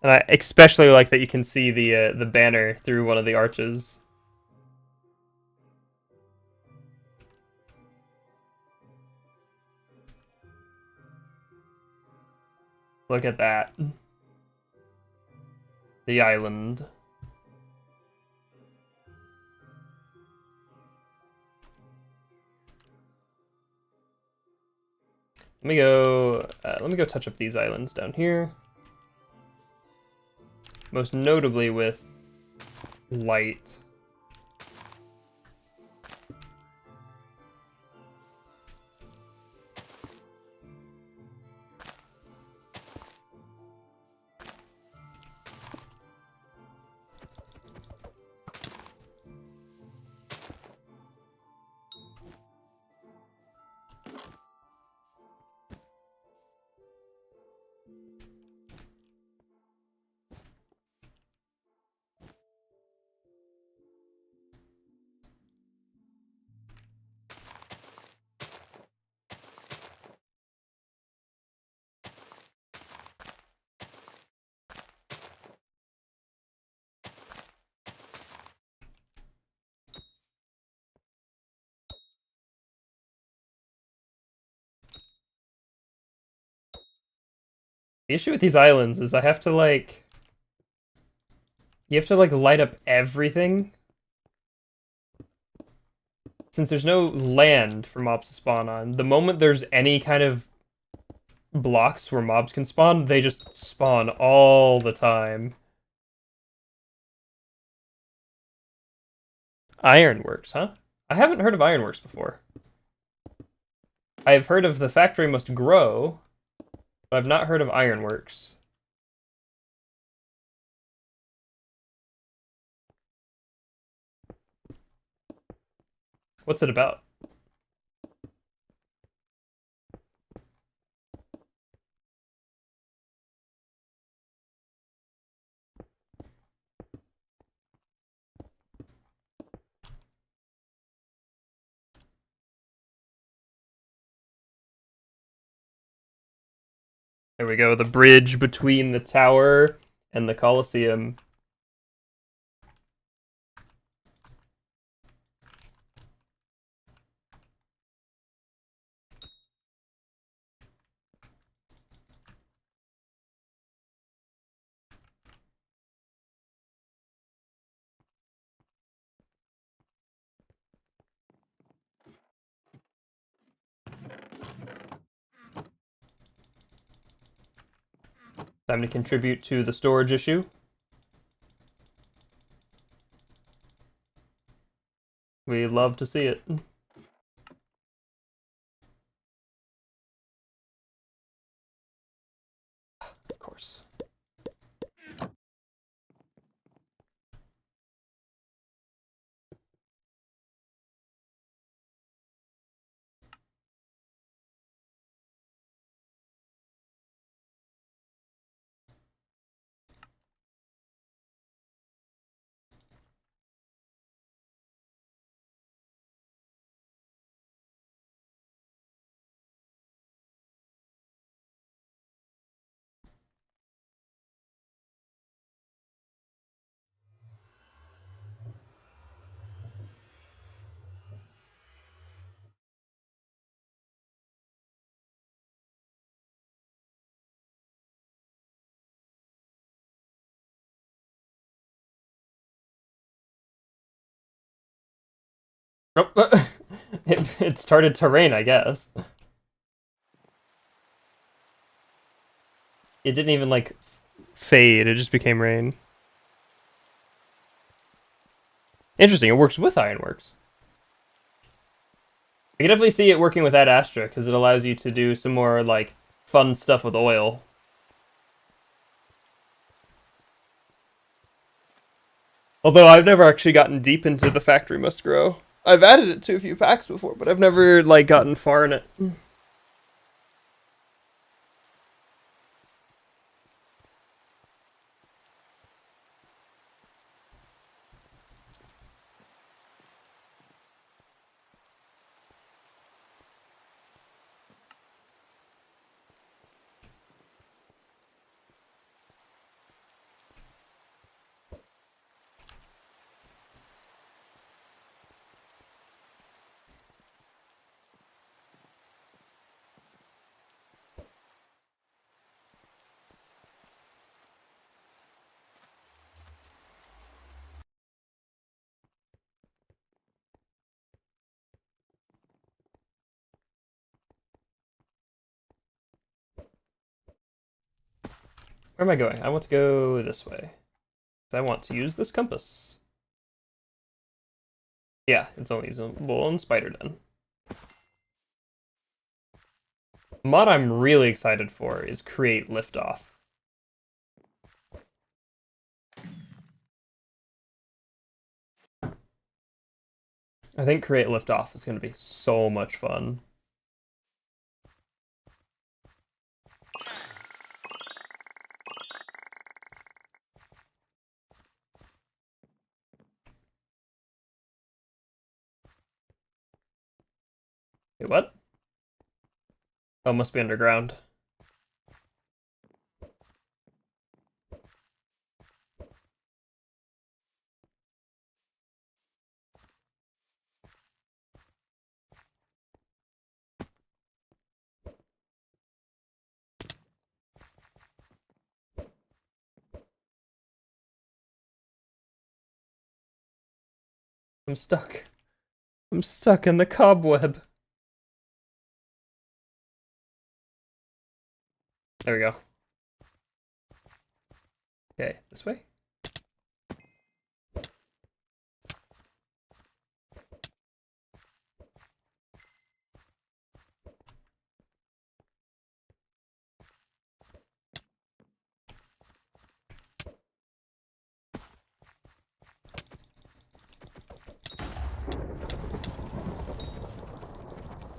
S1: And I especially like that you can see the banner through one of the arches. Look at that. the island. Let me go touch up these islands down here. Most notably with light. The issue with these islands is I have to like... You have to like light up everything. Since there's no land for mobs to spawn on, the moment there's any kind of blocks where mobs can spawn, they just spawn all the time. Ironworks, huh? I haven't heard of ironworks before. I've heard of the factory must grow, but I've not heard of ironworks. What's it about? There we go, the bridge between the tower and the Colosseum. Time to contribute to the storage issue. We love to see it. Of course. Oh, it started to rain, I guess. It didn't even, like, fade. It just became rain. Interesting, it works with ironworks. I can definitely see it working with Ad Astra, because it allows you to do some more, like, fun stuff with oil. Although I've never actually gotten deep into the Factory Must Grow. I've added it to a few packs before, but I've never, like, gotten far in it. Where am I going? I want to go this way. I want to use this compass. Yeah, it's only usable in Spider Den. The mod I'm really excited for is Create Liftoff. I think Create Liftoff is going to be so much fun. Wait, what? Oh, must be underground. I'm stuck. I'm stuck in the cobweb. There we go. Okay, this way?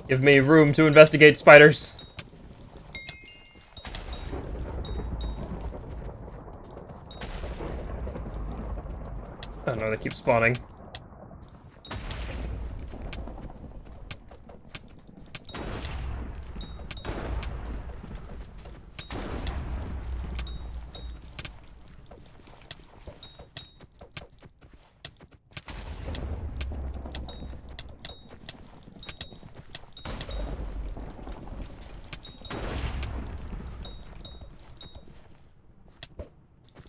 S1: Give me room to investigate spiders. Oh no, they keep spawning.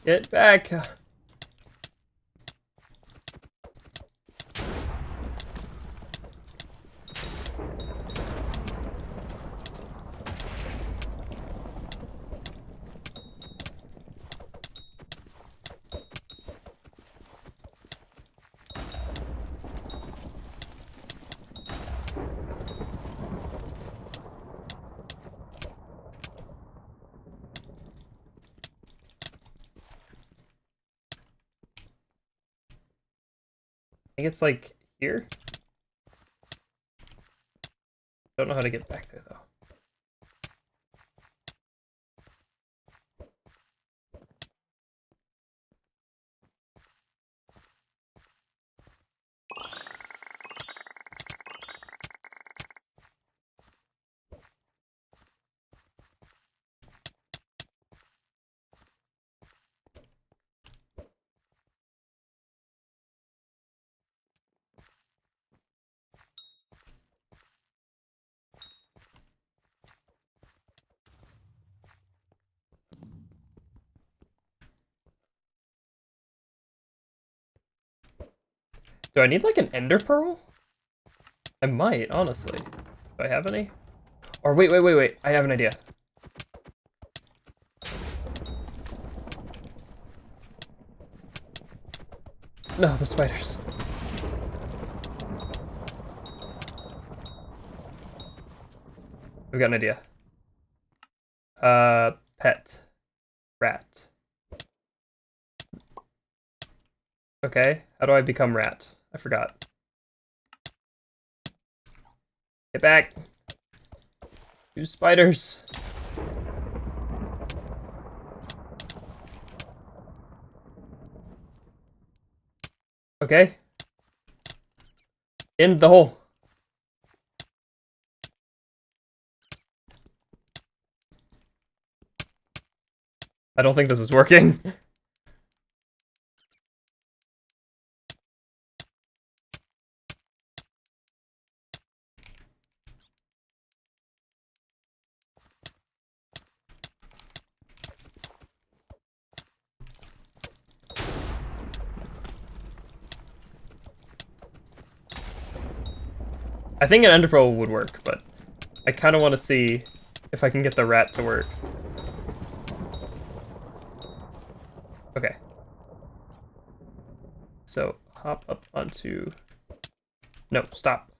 S1: Get back! I think it's like here? Don't know how to get back there though. Do I need like an ender pearl? I might, honestly. Do I have any? Or wait. I have an idea. No, the spiders. We've got an idea. Pet. Rat. Okay, how do I become rat? I forgot. Get back! You spiders! Okay. In the hole. I don't think this is working. I think an ender pearl would work, but I kind of want to see if I can get the rat to work. Okay. So hop up onto... No, stop.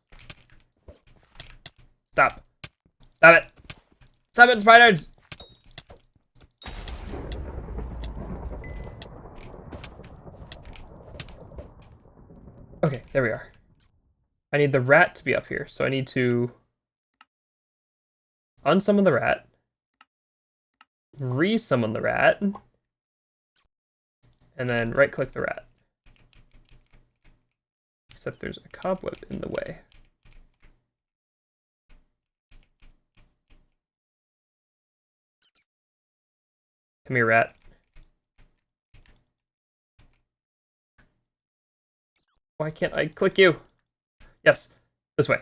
S1: Stop. Stop it. Stop it, spiders! Okay, there we are. I need the rat to be up here, so I need to unsummon the rat, resummon the rat, and then right-click the rat. Except there's a cobweb in the way. Come here, rat. Why can't I click you? Yes, this way.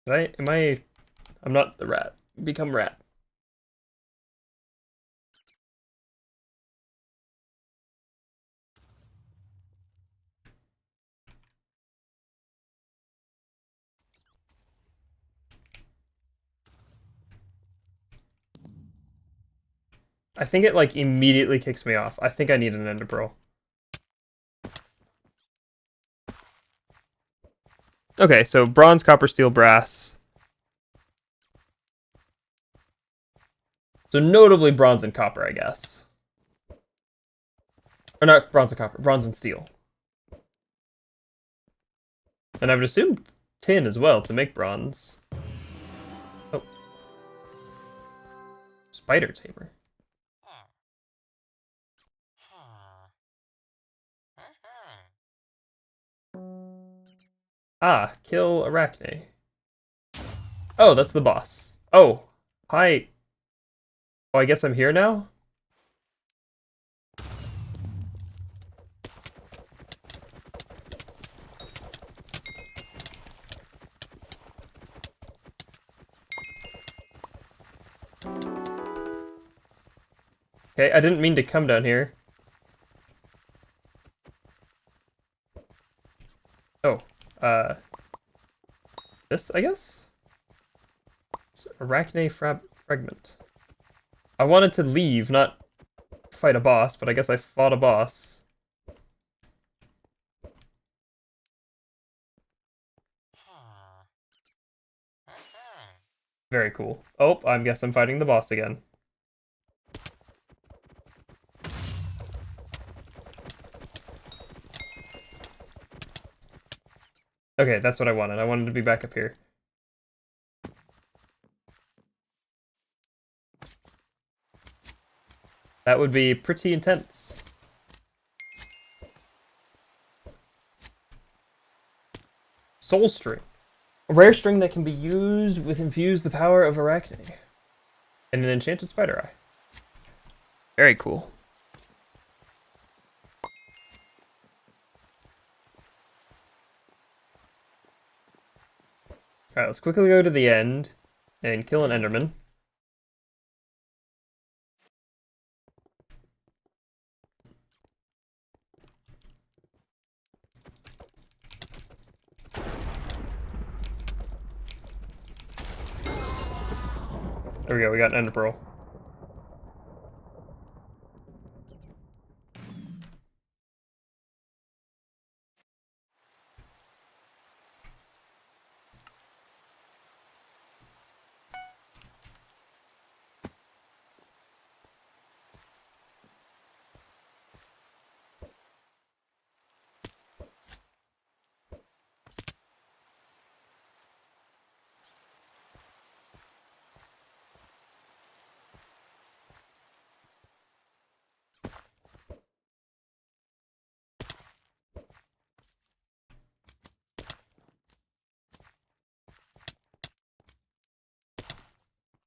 S1: I'm not the rat. Become rat. I think it like immediately kicks me off. I think I need an ender pearl. Okay, so bronze, copper, steel, brass. So notably bronze and copper, I guess. Or not bronze and copper, bronze and steel. And I would assume tin as well to make bronze. Oh. Spider tamer. Ah, kill Arachne. Oh, that's the boss. Oh, hi. Oh, I guess I'm here now? Okay, I didn't mean to come down here. Oh, this, I guess? It's Arachne fragment. I wanted to leave, not fight a boss, but I guess I fought a boss. Very cool. Oh, I guess I'm fighting the boss again. Okay, that's what I wanted. I wanted to be back up here. That would be pretty intense. Soul String. A rare string that can be used with infuse the power of Arachne. And an enchanted spider eye. Very cool. Alright, let's quickly go to the end and kill an enderman. There we go, we got an ender pearl.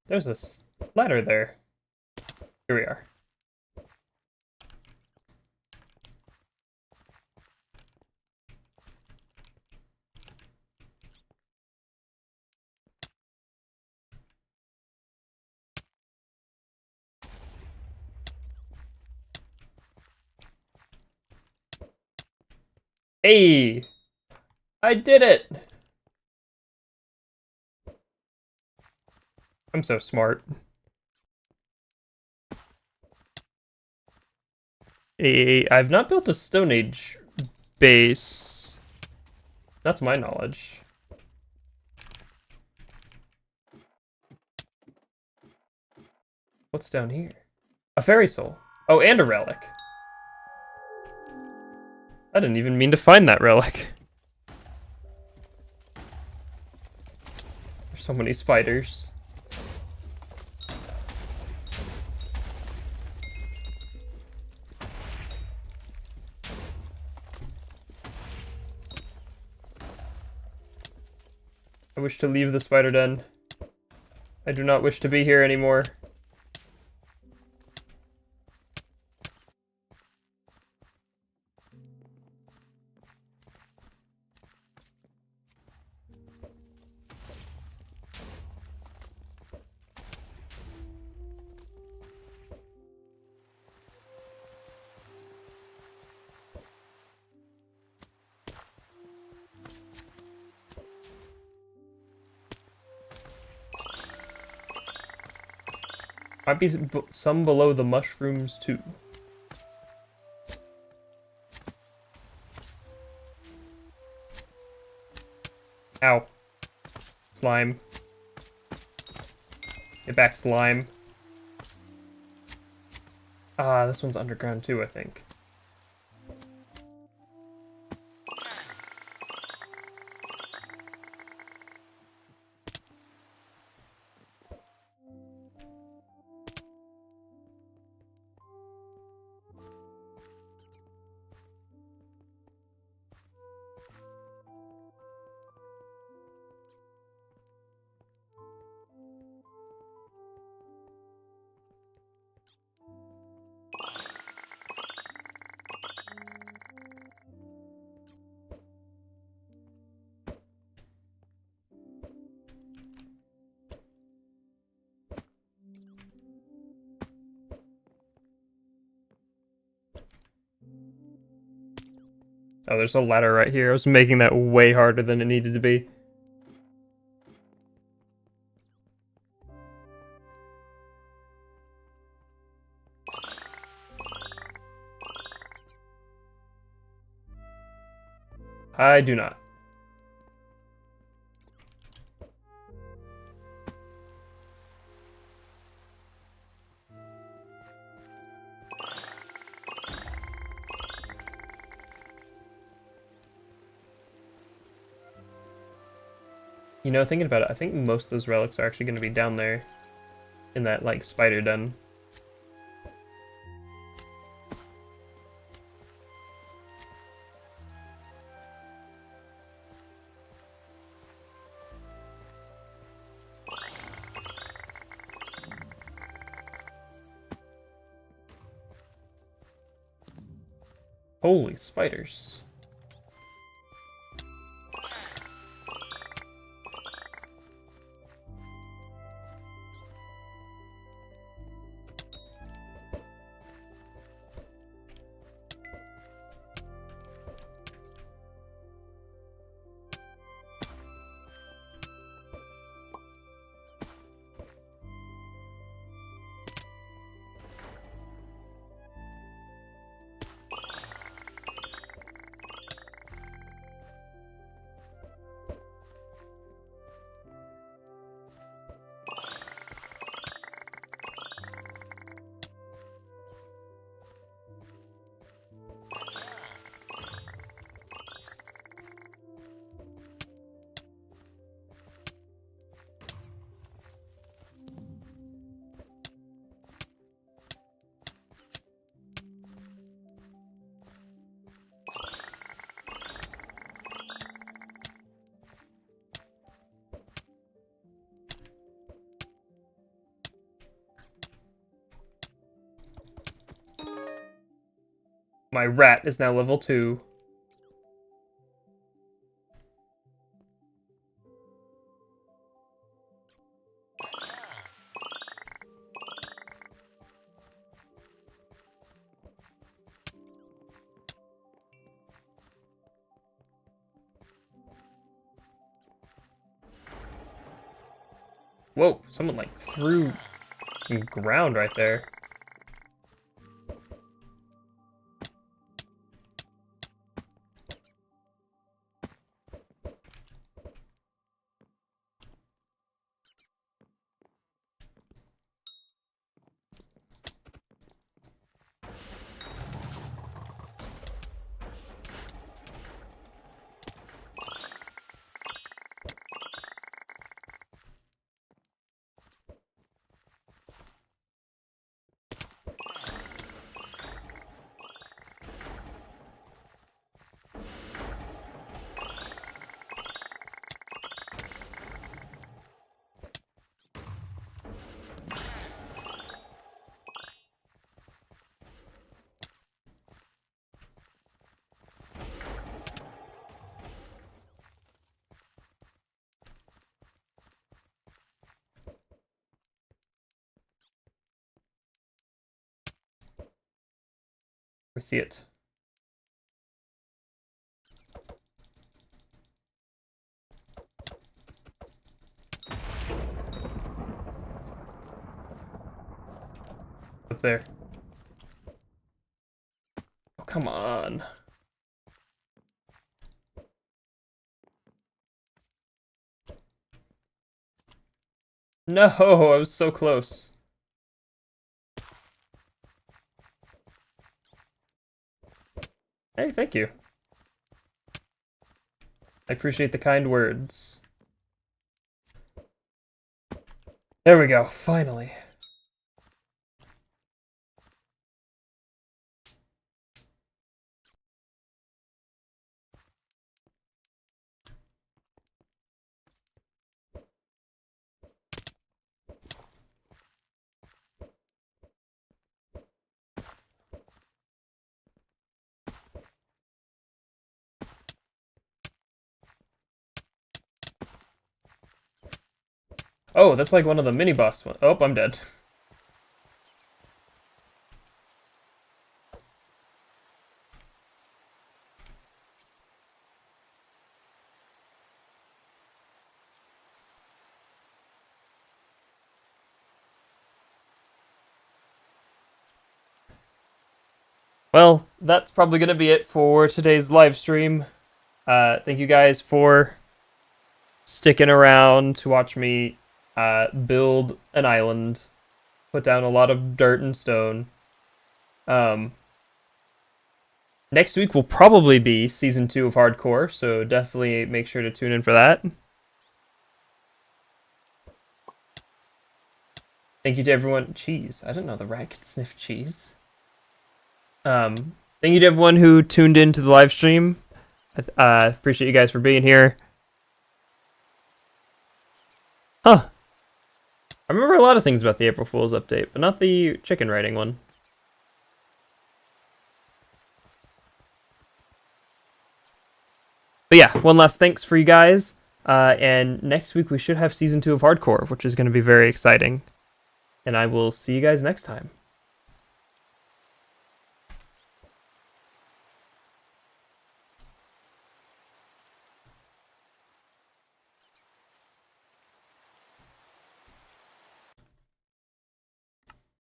S1: There's a ladder there. Here we are. Hey! I did it! I'm so smart. I've not built a Stone Age base. That's my knowledge. What's down here? A fairy soul. Oh, and a relic. I didn't even mean to find that relic. There's so many spiders. I wish to leave the spider den. I do not wish to be here anymore. Might be some below the mushrooms too. Ow. Slime. Get back, slime. Ah, this one's underground too, I think. Oh, there's a ladder right here. I was making that way harder than it needed to be. I do not. You know, thinking about it, I think most of those relics are actually going to be down there in that, like, spider den. Holy spiders. My rat is now level 2. Whoa, someone like threw some ground right there. We see it. Up there. Oh, come on. No, I was so close. Hey, thank you. I appreciate the kind words. There we go, finally. Oh, that's like one of the mini-boss ones. Oh, I'm dead. Well, that's probably going to be it for today's live stream. Thank you guys for sticking around to watch me build an island, put down a lot of dirt and stone. Next week will probably be Season 2 of Hardcore, so definitely make sure to tune in for that. Thank you to everyone. Cheese. I didn't know the rat could sniff cheese. Thank you to everyone who tuned in to the live stream. Appreciate you guys for being here. Huh. I remember a lot of things about the April Fool's update, but not the chicken writing one. But yeah, one last thanks for you guys. And next week we should have Season 2 of Hardcore, which is going to be very exciting. And I will see you guys next time.